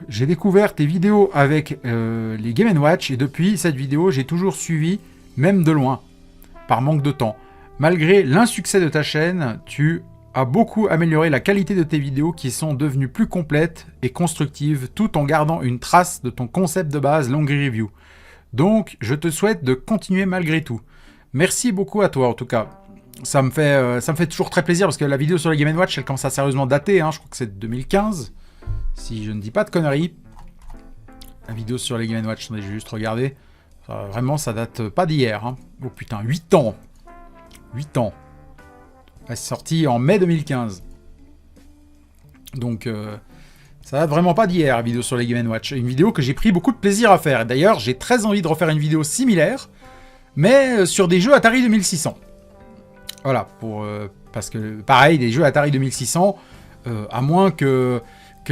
Speaker 1: j'ai découvert tes vidéos avec les Game & Watch et depuis cette vidéo, j'ai toujours suivi, même de loin, par manque de temps. Malgré l'insuccès de ta chaîne, tu as beaucoup amélioré la qualité de tes vidéos qui sont devenues plus complètes et constructives tout en gardant une trace de ton concept de base Longuerie Review. Donc, je te souhaite de continuer malgré tout. Merci beaucoup à toi en tout cas. Ça me fait toujours très plaisir parce que la vidéo sur les Game & Watch, elle commence à sérieusement dater, hein, je crois que c'est 2015. Si je ne dis pas de conneries, la vidéo sur les Game & Watch, j'ai juste regardé. Vraiment, ça date pas d'hier. Hein. Oh putain, 8 ans. 8 ans. Elle est sortie en mai 2015. Donc, ça date vraiment pas d'hier, la vidéo sur les Game & Watch. Une vidéo que j'ai pris beaucoup de plaisir à faire. D'ailleurs, j'ai très envie de refaire une vidéo similaire, mais sur des jeux Atari 2600. Voilà, parce que, pareil, des jeux Atari 2600, à moins que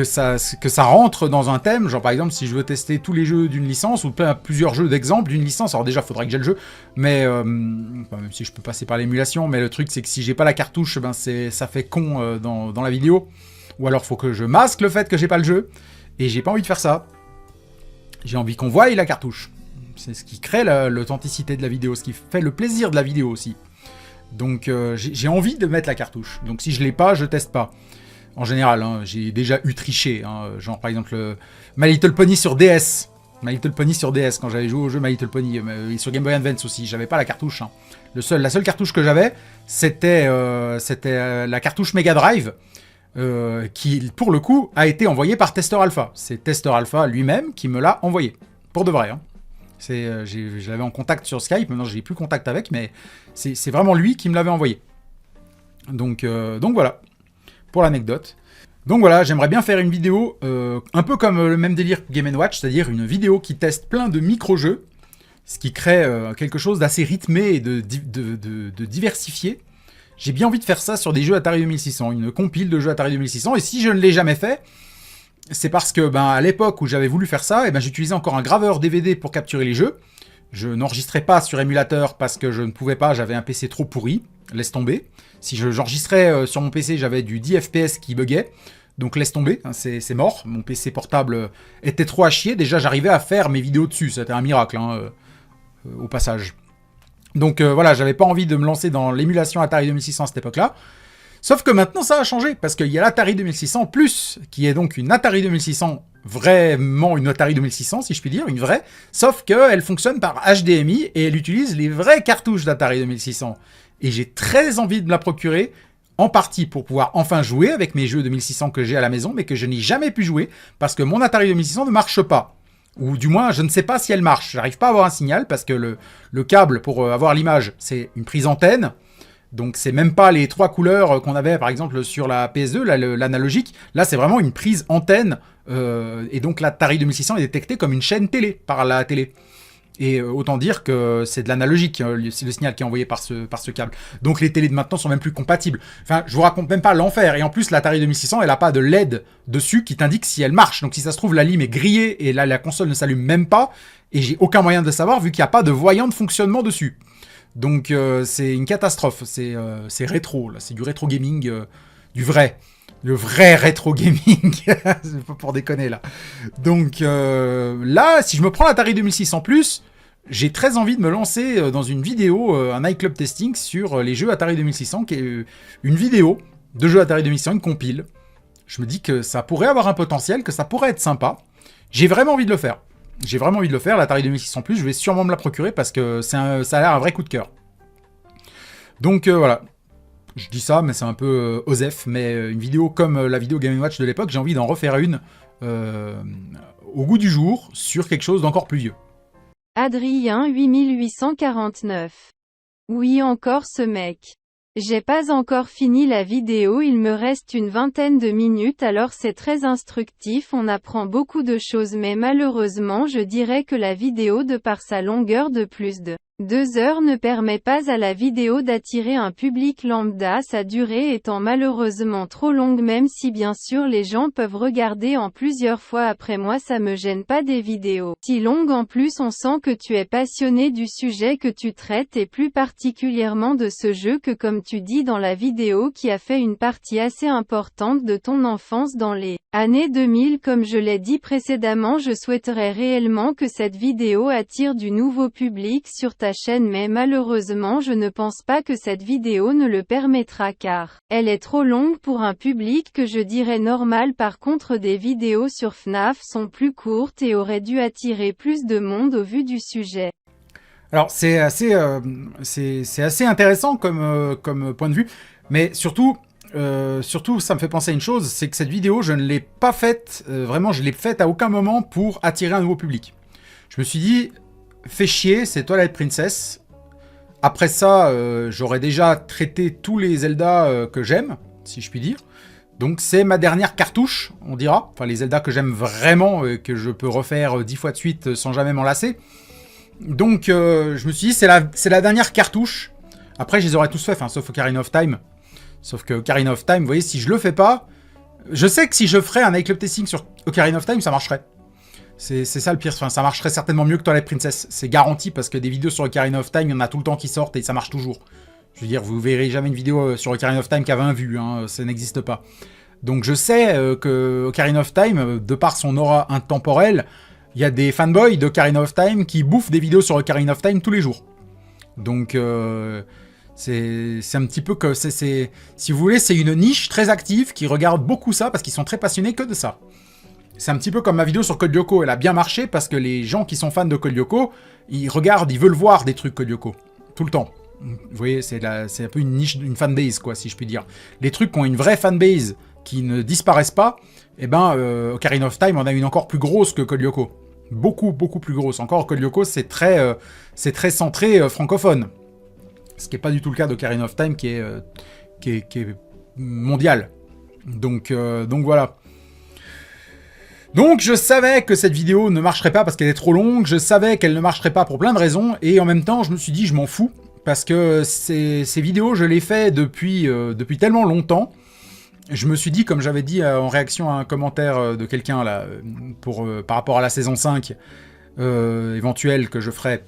Speaker 1: ça rentre dans un thème, genre par exemple si je veux tester tous les jeux d'une licence ou plusieurs jeux d'exemple d'une licence, alors déjà il faudrait que j'ai le jeu, mais même si je peux passer par l'émulation, mais le truc c'est que si j'ai pas la cartouche, ben ça fait con dans la vidéo, ou alors faut que je masque le fait que j'ai pas le jeu, et j'ai pas envie de faire ça. J'ai envie qu'on voie la cartouche. C'est ce qui crée l'authenticité de la vidéo, ce qui fait le plaisir de la vidéo aussi. Donc j'ai envie de mettre la cartouche, donc si je l'ai pas, je teste pas. En général, hein, j'ai déjà eu triché, hein, genre par exemple My Little Pony sur DS. My Little Pony sur DS, quand j'avais joué au jeu My Little Pony, et sur Game Boy Advance aussi, j'avais pas la cartouche. Hein. La seule cartouche que j'avais, c'était la cartouche Mega Drive, qui pour le coup a été envoyée par Tester Alpha. C'est Tester Alpha lui-même qui me l'a envoyé, pour de vrai. Hein. Je l'avais en contact sur Skype, maintenant j'ai plus contact avec, mais c'est vraiment lui qui me l'avait envoyé. Donc voilà. Pour l'anecdote. Donc voilà, j'aimerais bien faire une vidéo un peu comme le même délire que Game & Watch, c'est-à-dire une vidéo qui teste plein de micro-jeux, ce qui crée quelque chose d'assez rythmé et de diversifié. J'ai bien envie de faire ça sur des jeux Atari 2600, une compile de jeux Atari 2600, et si je ne l'ai jamais fait, c'est parce que à l'époque où j'avais voulu faire ça, j'utilisais encore un graveur DVD pour capturer les jeux. Je n'enregistrais pas sur émulateur parce que je ne pouvais pas, j'avais un PC trop pourri, laisse tomber. Si j'enregistrais sur mon PC, j'avais du 10 FPS qui buguait, donc laisse tomber, hein, c'est mort. Mon PC portable était trop à chier, déjà j'arrivais à faire mes vidéos dessus, c'était un miracle hein, au passage. Donc voilà, j'avais pas envie de me lancer dans l'émulation Atari 2600 à cette époque-là. Sauf que maintenant ça a changé, parce qu'il y a l'Atari 2600 Plus, qui est donc une Atari 2600, vraiment une Atari 2600 si je puis dire, une vraie, sauf qu'elle fonctionne par HDMI et elle utilise les vraies cartouches d'Atari 2600. Et j'ai très envie de me la procurer, en partie pour pouvoir enfin jouer avec mes jeux 2600 que j'ai à la maison, mais que je n'ai jamais pu jouer, parce que mon Atari 2600 ne marche pas. Ou du moins, je ne sais pas si elle marche. J'arrive pas à avoir un signal, parce que le câble pour avoir l'image, c'est une prise antenne. Donc c'est même pas les 3 couleurs qu'on avait par exemple sur la PS2, l'analogique. Là c'est vraiment une prise antenne. Et donc l'Atari 2600 est détecté comme une chaîne télé par la télé. Et autant dire que c'est de l'analogique, le signal qui est envoyé par ce câble. Donc les télés de maintenant sont même plus compatibles. Enfin, je vous raconte même pas l'enfer. Et en plus, l'Atari 2600, elle a pas de LED dessus qui t'indique si elle marche. Donc si ça se trouve, la lime est grillée et là, la console ne s'allume même pas. Et j'ai aucun moyen de le savoir vu qu'il n'y a pas de voyant de fonctionnement dessus. Donc c'est une catastrophe. C'est rétro, là. C'est du rétro gaming, du vrai. Le vrai rétro gaming, c'est pas pour déconner là. Donc là, si je me prends l'Atari 2600 Plus, j'ai très envie de me lancer dans une vidéo, un iClub testing sur les jeux Atari 2600, qui est une vidéo de jeux Atari 2600, une compile. Je me dis que ça pourrait avoir un potentiel, que ça pourrait être sympa. J'ai vraiment envie de le faire. J'ai vraiment envie de le faire, l'Atari 2600 Plus, je vais sûrement me la procurer parce que ça a l'air un vrai coup de cœur. Donc voilà. Je dis ça, mais c'est un peu osef, mais une vidéo comme la vidéo Game & Watch de l'époque, j'ai envie d'en refaire une au goût du jour, sur quelque chose d'encore plus vieux.
Speaker 2: Adrien 8849. Oui encore ce mec. J'ai pas encore fini la vidéo, il me reste une vingtaine de minutes alors c'est très instructif, on apprend beaucoup de choses mais malheureusement je dirais que la vidéo de par sa longueur de plus de 2 heures ne permet pas à la vidéo d'attirer un public lambda, sa durée étant malheureusement trop longue, même si bien sûr les gens peuvent regarder en plusieurs fois après. Moi ça me gêne pas des vidéos si longues, en plus on sent que tu es passionné du sujet que tu traites et plus particulièrement de ce jeu que, comme tu dis dans la vidéo, qui a fait une partie assez importante de ton enfance dans les années 2000. Comme je l'ai dit précédemment, je souhaiterais réellement que cette vidéo attire du nouveau public sur ta chaîne, mais malheureusement je ne pense pas que cette vidéo ne le permettra car elle est trop longue pour un public que je dirais normal. Par contre, des vidéos sur FNAF sont plus courtes et auraient dû attirer plus de monde au vu du sujet.
Speaker 1: Alors c'est assez intéressant comme point de vue, mais surtout ça me fait penser à une chose, c'est que cette vidéo je ne l'ai pas faite, vraiment je l'ai faite à aucun moment pour attirer un nouveau public. Je me suis dit, fais chier, c'est Twilight Princess. Après ça, j'aurais déjà traité tous les Zelda que j'aime, si je puis dire. Donc c'est ma dernière cartouche, on dira. Enfin les Zelda que j'aime vraiment, que je peux refaire 10 fois de suite sans jamais m'en lasser. Donc je me suis dit, c'est la dernière cartouche. Après je les aurais tous fait, enfin, sauf Ocarina of Time. Sauf que Ocarina of Time, vous voyez, si je le fais pas, je sais que si je ferais un iClub testing sur Ocarina of Time, ça marcherait. C'est ça le pire, enfin, ça marcherait certainement mieux que Twilight Princess. C'est garanti, parce que des vidéos sur Ocarina of Time, il y en a tout le temps qui sortent et ça marche toujours. Je veux dire, vous verrez jamais une vidéo sur Ocarina of Time qui a 20 vues, hein, ça n'existe pas. Donc je sais que Ocarina of Time, de par son aura intemporelle, il y a des fanboys d'Ocarina of Time qui bouffent des vidéos sur Ocarina of Time tous les jours. Donc c'est un petit peu que si vous voulez, c'est une niche très active qui regarde beaucoup ça parce qu'ils sont très passionnés que de ça. C'est un petit peu comme ma vidéo sur Code Lyoko, elle a bien marché parce que les gens qui sont fans de Code Lyoko, ils regardent, ils veulent voir des trucs Code Lyoko, tout le temps. Vous voyez, c'est un peu une niche, une fanbase, quoi, si je puis dire. Les trucs qui ont une vraie fanbase, qui ne disparaissent pas, eh ben, Ocarina of Time en a une encore plus grosse que Code Lyoko. Beaucoup, beaucoup plus grosse. Encore, Code Lyoko, c'est très centré francophone. Ce qui n'est pas du tout le cas d'Ocarina of Time, qui est mondial. Donc voilà. Donc je savais que cette vidéo ne marcherait pas parce qu'elle est trop longue, je savais qu'elle ne marcherait pas pour plein de raisons, et en même temps je me suis dit je m'en fous, parce que ces vidéos je les fais depuis tellement longtemps. Je me suis dit, comme j'avais dit en réaction à un commentaire de quelqu'un là, par rapport à la saison 5 éventuelle que je ferai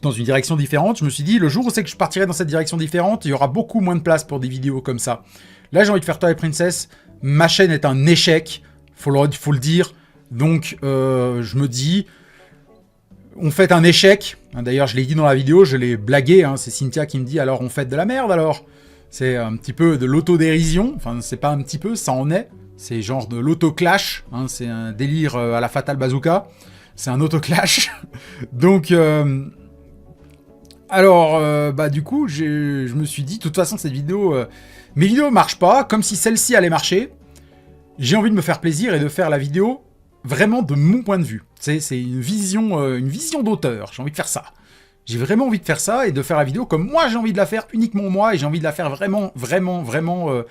Speaker 1: dans une direction différente, je me suis dit, le jour où c'est que je partirai dans cette direction différente, il y aura beaucoup moins de place pour des vidéos comme ça. Là j'ai envie de faire Twilight Princess, ma chaîne est un échec, faut le dire, donc je me dis, on fait un échec. D'ailleurs je l'ai dit dans la vidéo, je l'ai blagué, hein, c'est Cynthia qui me dit, alors on fait de la merde alors. C'est un petit peu de l'autodérision, enfin c'est pas un petit peu, ça en est. C'est genre de l'auto-clash, hein, c'est un délire à la Fatal Bazooka. C'est un auto-clash. Donc, bah du coup, je me suis dit, de toute façon cette vidéo, mes vidéos marchent pas, comme si celle-ci allait marcher. J'ai envie de me faire plaisir et de faire la vidéo vraiment de mon point de vue. C'est une vision d'auteur, j'ai envie de faire ça. J'ai vraiment envie de faire ça et de faire la vidéo comme moi j'ai envie de la faire, uniquement moi, et j'ai envie de la faire vraiment, de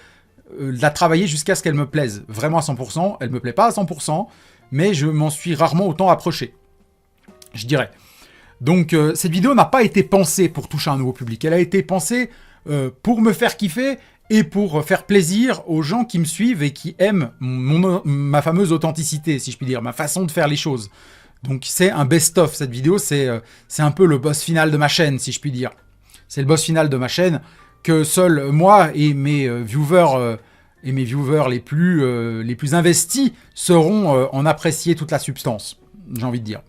Speaker 1: la travailler jusqu'à ce qu'elle me plaise. Vraiment à 100%, elle me plaît pas à 100%, mais je m'en suis rarement autant approché, je dirais. Donc cette vidéo n'a pas été pensée pour toucher un nouveau public, elle a été pensée pour me faire kiffer et pour faire plaisir aux gens qui me suivent et qui aiment ma fameuse authenticité, si je puis dire, ma façon de faire les choses. Donc c'est un best-of, cette vidéo, c'est un peu le boss final de ma chaîne, si je puis dire. C'est le boss final de ma chaîne que seul moi et mes viewers les plus investis sauront en apprécier toute la substance, j'ai envie de dire.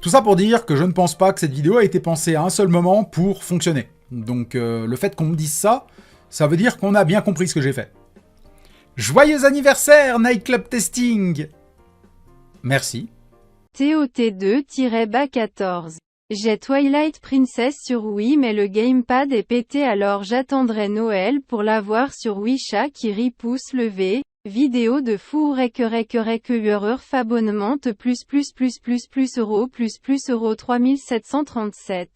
Speaker 1: Tout ça pour dire que je ne pense pas que cette vidéo a été pensée à un seul moment pour fonctionner. Donc le fait qu'on me dise ça, ça veut dire qu'on a bien compris ce que j'ai fait. Joyeux anniversaire, Nightclub Testing! Merci.
Speaker 2: TOT2-14. J'ai Twilight Princess sur Wii mais le gamepad est pété alors j'attendrai Noël pour l'avoir sur Wii. Chat qui rit pouce levé. Vidéo de fou rec abonnement plus euro 3737.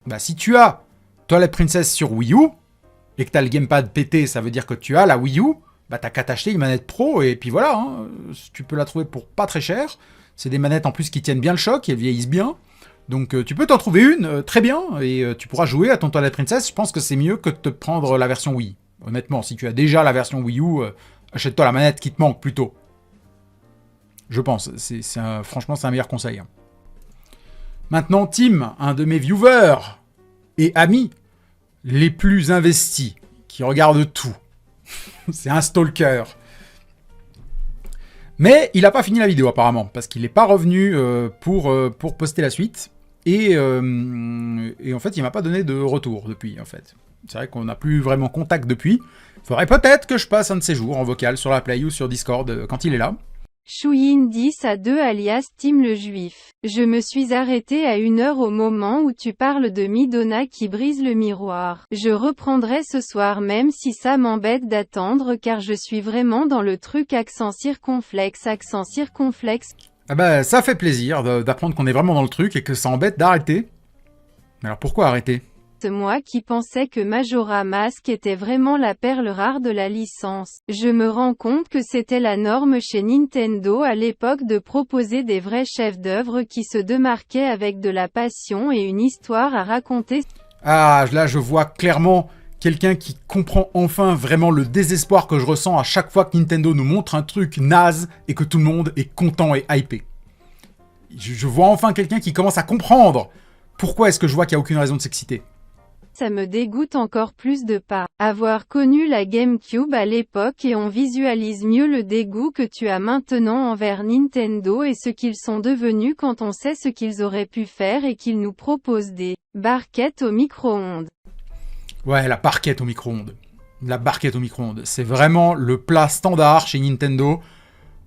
Speaker 1: Bah si tu as Twilight Princess sur Wii U et que tu as le gamepad pété, ça veut dire que tu as la Wii U. Bah t'as qu'à t'acheter une manette pro et puis voilà, hein, tu peux la trouver pour pas très cher. C'est des manettes en plus qui tiennent bien le choc, elles vieillissent bien. Donc tu peux t'en trouver une, très bien, et tu pourras jouer à ton Twilight Princess. Je pense que c'est mieux que de te prendre la version Wii. Honnêtement, si tu as déjà la version Wii U, achète-toi la manette qui te manque plutôt. Je pense, franchement c'est un meilleur conseil. Maintenant, Tim, un de mes viewers et amis les plus investis, qui regarde tout. C'est un stalker. Mais il n'a pas fini la vidéo apparemment, parce qu'il n'est pas revenu pour poster la suite. Et en fait, il m'a pas donné de retour depuis, en fait. C'est vrai qu'on n'a plus vraiment contact depuis. Il faudrait peut-être que je passe un de ces jours en vocal sur la Play ou sur Discord quand il est là.
Speaker 2: Chouyin 10 à 2 alias Tim le Juif. Je me suis arrêté à 1 heure au moment où tu parles de Midona qui brise le miroir. Je reprendrai ce soir même si ça m'embête d'attendre car je suis vraiment dans le truc accent circonflexe.
Speaker 1: Ah bah ça fait plaisir d'apprendre qu'on est vraiment dans le truc et que ça embête d'arrêter. Alors pourquoi arrêter ?
Speaker 2: C'est moi qui pensais que Majora Mask était vraiment la perle rare de la licence. Je me rends compte que c'était la norme chez Nintendo à l'époque de proposer des vrais chefs-d'œuvre qui se démarquaient avec de la passion et une histoire à raconter.
Speaker 1: Ah, là je vois clairement quelqu'un qui comprend enfin vraiment le désespoir que je ressens à chaque fois que Nintendo nous montre un truc naze et que tout le monde est content et hypé. Je vois enfin quelqu'un qui commence à comprendre pourquoi est-ce que je vois qu'il n'y a aucune raison de s'exciter.
Speaker 2: Ça me dégoûte encore plus de pas avoir connu la GameCube à l'époque et on visualise mieux le dégoût que tu as maintenant envers Nintendo et ce qu'ils sont devenus quand on sait ce qu'ils auraient pu faire et qu'ils nous proposent des barquettes au micro-ondes.
Speaker 1: Ouais, la barquette au micro-ondes. La barquette au micro-ondes. C'est vraiment le plat standard chez Nintendo.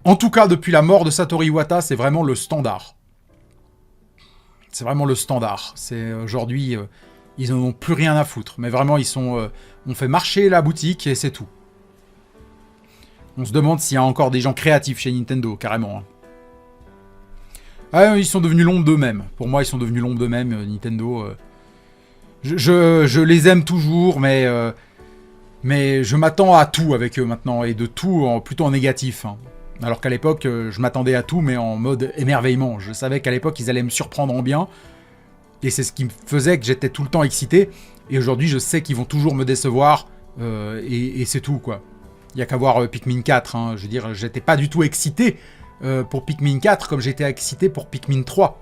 Speaker 1: En tout cas, depuis la mort de Satoru Iwata, c'est vraiment le standard. C'est vraiment le standard. C'est aujourd'hui... ils n'en ont plus rien à foutre. Mais vraiment, on fait marcher la boutique et c'est tout. On se demande s'il y a encore des gens créatifs chez Nintendo, carrément. Ah, ils sont devenus l'ombre d'eux-mêmes. Pour moi, ils sont devenus l'ombre d'eux-mêmes, Nintendo. Je les aime toujours, mais je m'attends à tout avec eux maintenant. Et de tout, plutôt en négatif. Hein. Alors qu'à l'époque, je m'attendais à tout, mais en mode émerveillement. Je savais qu'à l'époque, ils allaient me surprendre en bien. Et c'est ce qui me faisait que j'étais tout le temps excité. Et aujourd'hui, je sais qu'ils vont toujours me décevoir. Et c'est tout, quoi. Il n'y a qu'à voir Pikmin 4. Hein. Je veux dire, j'étais pas du tout excité pour Pikmin 4 comme j'étais excité pour Pikmin 3.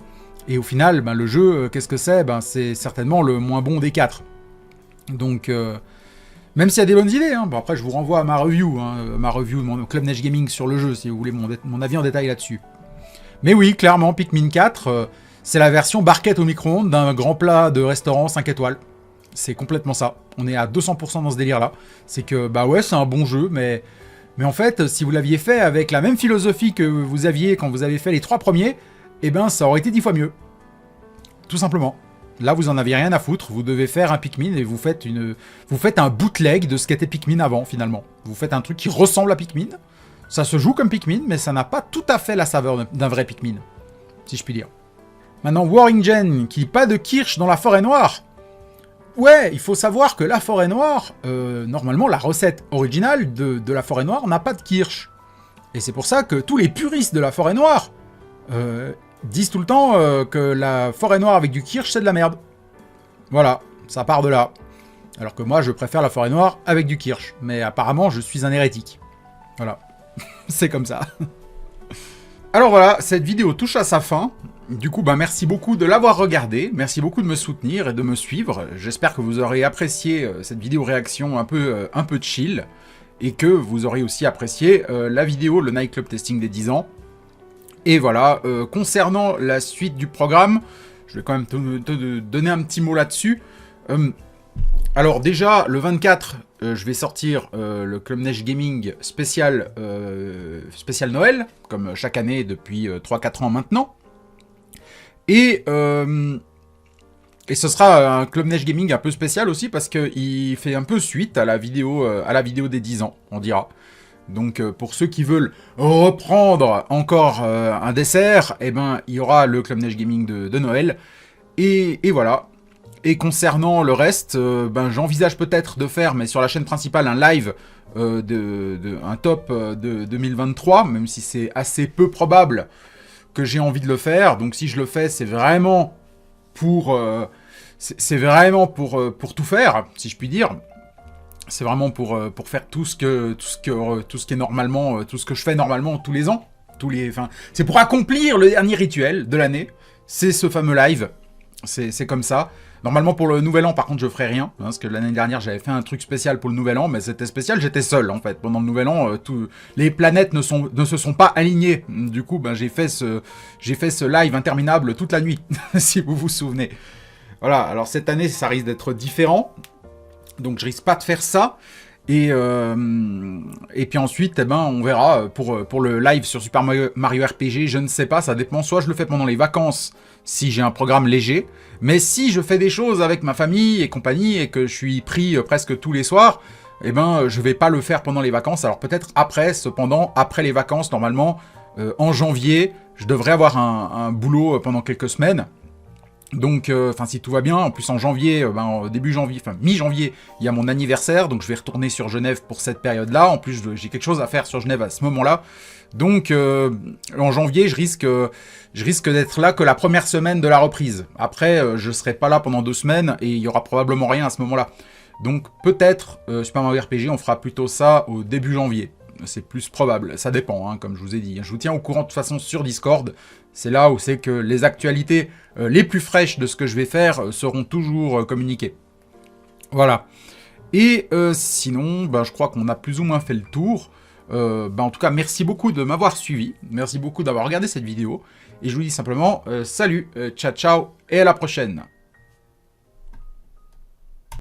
Speaker 1: Et au final, le jeu, qu'est-ce que c'est ? C'est certainement le moins bon des 4. Donc, même s'il y a des bonnes idées. Hein. Bon, après, je vous renvoie à ma review de mon Club Neige Gaming sur le jeu, si vous voulez mon avis en détail là-dessus. Mais oui, clairement, Pikmin 4... c'est la version barquette au micro-ondes d'un grand plat de restaurant 5 étoiles. C'est complètement ça. On est à 200% dans ce délire-là. C'est que, ouais, c'est un bon jeu, mais en fait, si vous l'aviez fait avec la même philosophie que vous aviez quand vous avez fait les 3 premiers, ça aurait été 10 fois mieux. Tout simplement. Là, vous en aviez rien à foutre. Vous devez faire un Pikmin et vous faites un bootleg de ce qu'était Pikmin avant, finalement. Vous faites un truc qui ressemble à Pikmin. Ça se joue comme Pikmin, mais ça n'a pas tout à fait la saveur d'un vrai Pikmin, si je puis dire. Maintenant, Waringen, qui pas de kirsch dans la forêt noire. Ouais, il faut savoir que la forêt noire, normalement, la recette originale de la forêt noire n'a pas de kirsch. Et c'est pour ça que tous les puristes de la forêt noire disent tout le temps que la forêt noire avec du kirsch, c'est de la merde. Voilà, ça part de là. Alors que moi, je préfère la forêt noire avec du kirsch. Mais apparemment, je suis un hérétique. Voilà, c'est comme ça. Alors voilà, cette vidéo touche à sa fin. Du coup, merci beaucoup de l'avoir regardé, merci beaucoup de me soutenir et de me suivre. J'espère que vous aurez apprécié cette vidéo réaction un peu chill, et que vous aurez aussi apprécié la vidéo, le Night Club Testing des 10 ans. Et voilà, concernant la suite du programme, je vais quand même te donner un petit mot là-dessus. Alors déjà, le 24, je vais sortir le Club Neige Gaming spécial Noël, comme chaque année depuis 3-4 ans maintenant. Et ce sera un Club Neige Gaming un peu spécial aussi, parce qu'il fait un peu suite à la vidéo des 10 ans, on dira. Donc pour ceux qui veulent reprendre encore un dessert, il y aura le Club Neige Gaming de Noël. Et voilà. Et concernant le reste, j'envisage peut-être de faire, mais sur la chaîne principale, un live un top de 2023, même si c'est assez peu probable que j'ai envie de le faire. Donc si je le fais, c'est vraiment pour pour tout faire, si je puis dire. C'est vraiment pour faire tout ce qui est normalement, tout ce que je fais normalement tous les ans. C'est pour accomplir le dernier rituel de l'année. C'est ce fameux live. C'est comme ça. Normalement, pour le nouvel an, par contre, je ferai rien. Hein, parce que l'année dernière, j'avais fait un truc spécial pour le nouvel an, mais c'était spécial, j'étais seul, en fait. Pendant le nouvel an, les planètes ne se sont pas alignées. Du coup, j'ai fait ce live interminable toute la nuit, si vous vous souvenez. Voilà, alors cette année, ça risque d'être différent. Donc, je risque pas de faire ça. Et puis ensuite, on verra pour le live sur Super Mario RPG, je ne sais pas, ça dépend. Soit je le fais pendant les vacances, si j'ai un programme léger, mais si je fais des choses avec ma famille et compagnie et que je suis pris presque tous les soirs, je vais pas le faire pendant les vacances. Alors peut-être après, cependant, après les vacances, normalement, en janvier, je devrais avoir un boulot pendant quelques semaines. Donc, si tout va bien, en plus en janvier, début janvier, mi-janvier, il y a mon anniversaire, donc je vais retourner sur Genève pour cette période-là. En plus, j'ai quelque chose à faire sur Genève à ce moment-là. Donc, en janvier, je risque d'être là que la première semaine de la reprise. Après, je serai pas là pendant 2 semaines et il y aura probablement rien à ce moment-là. Donc, peut-être, Super Mario RPG, on fera plutôt ça au début janvier. C'est plus probable, ça dépend, comme je vous ai dit. Je vous tiens au courant de toute façon sur Discord. C'est là où c'est que les actualités les plus fraîches de ce que je vais faire seront toujours communiquées. Voilà. Et sinon, je crois qu'on a plus ou moins fait le tour. En tout cas, merci beaucoup de m'avoir suivi. Merci beaucoup d'avoir regardé cette vidéo. Et je vous dis simplement salut, ciao ciao et à la prochaine.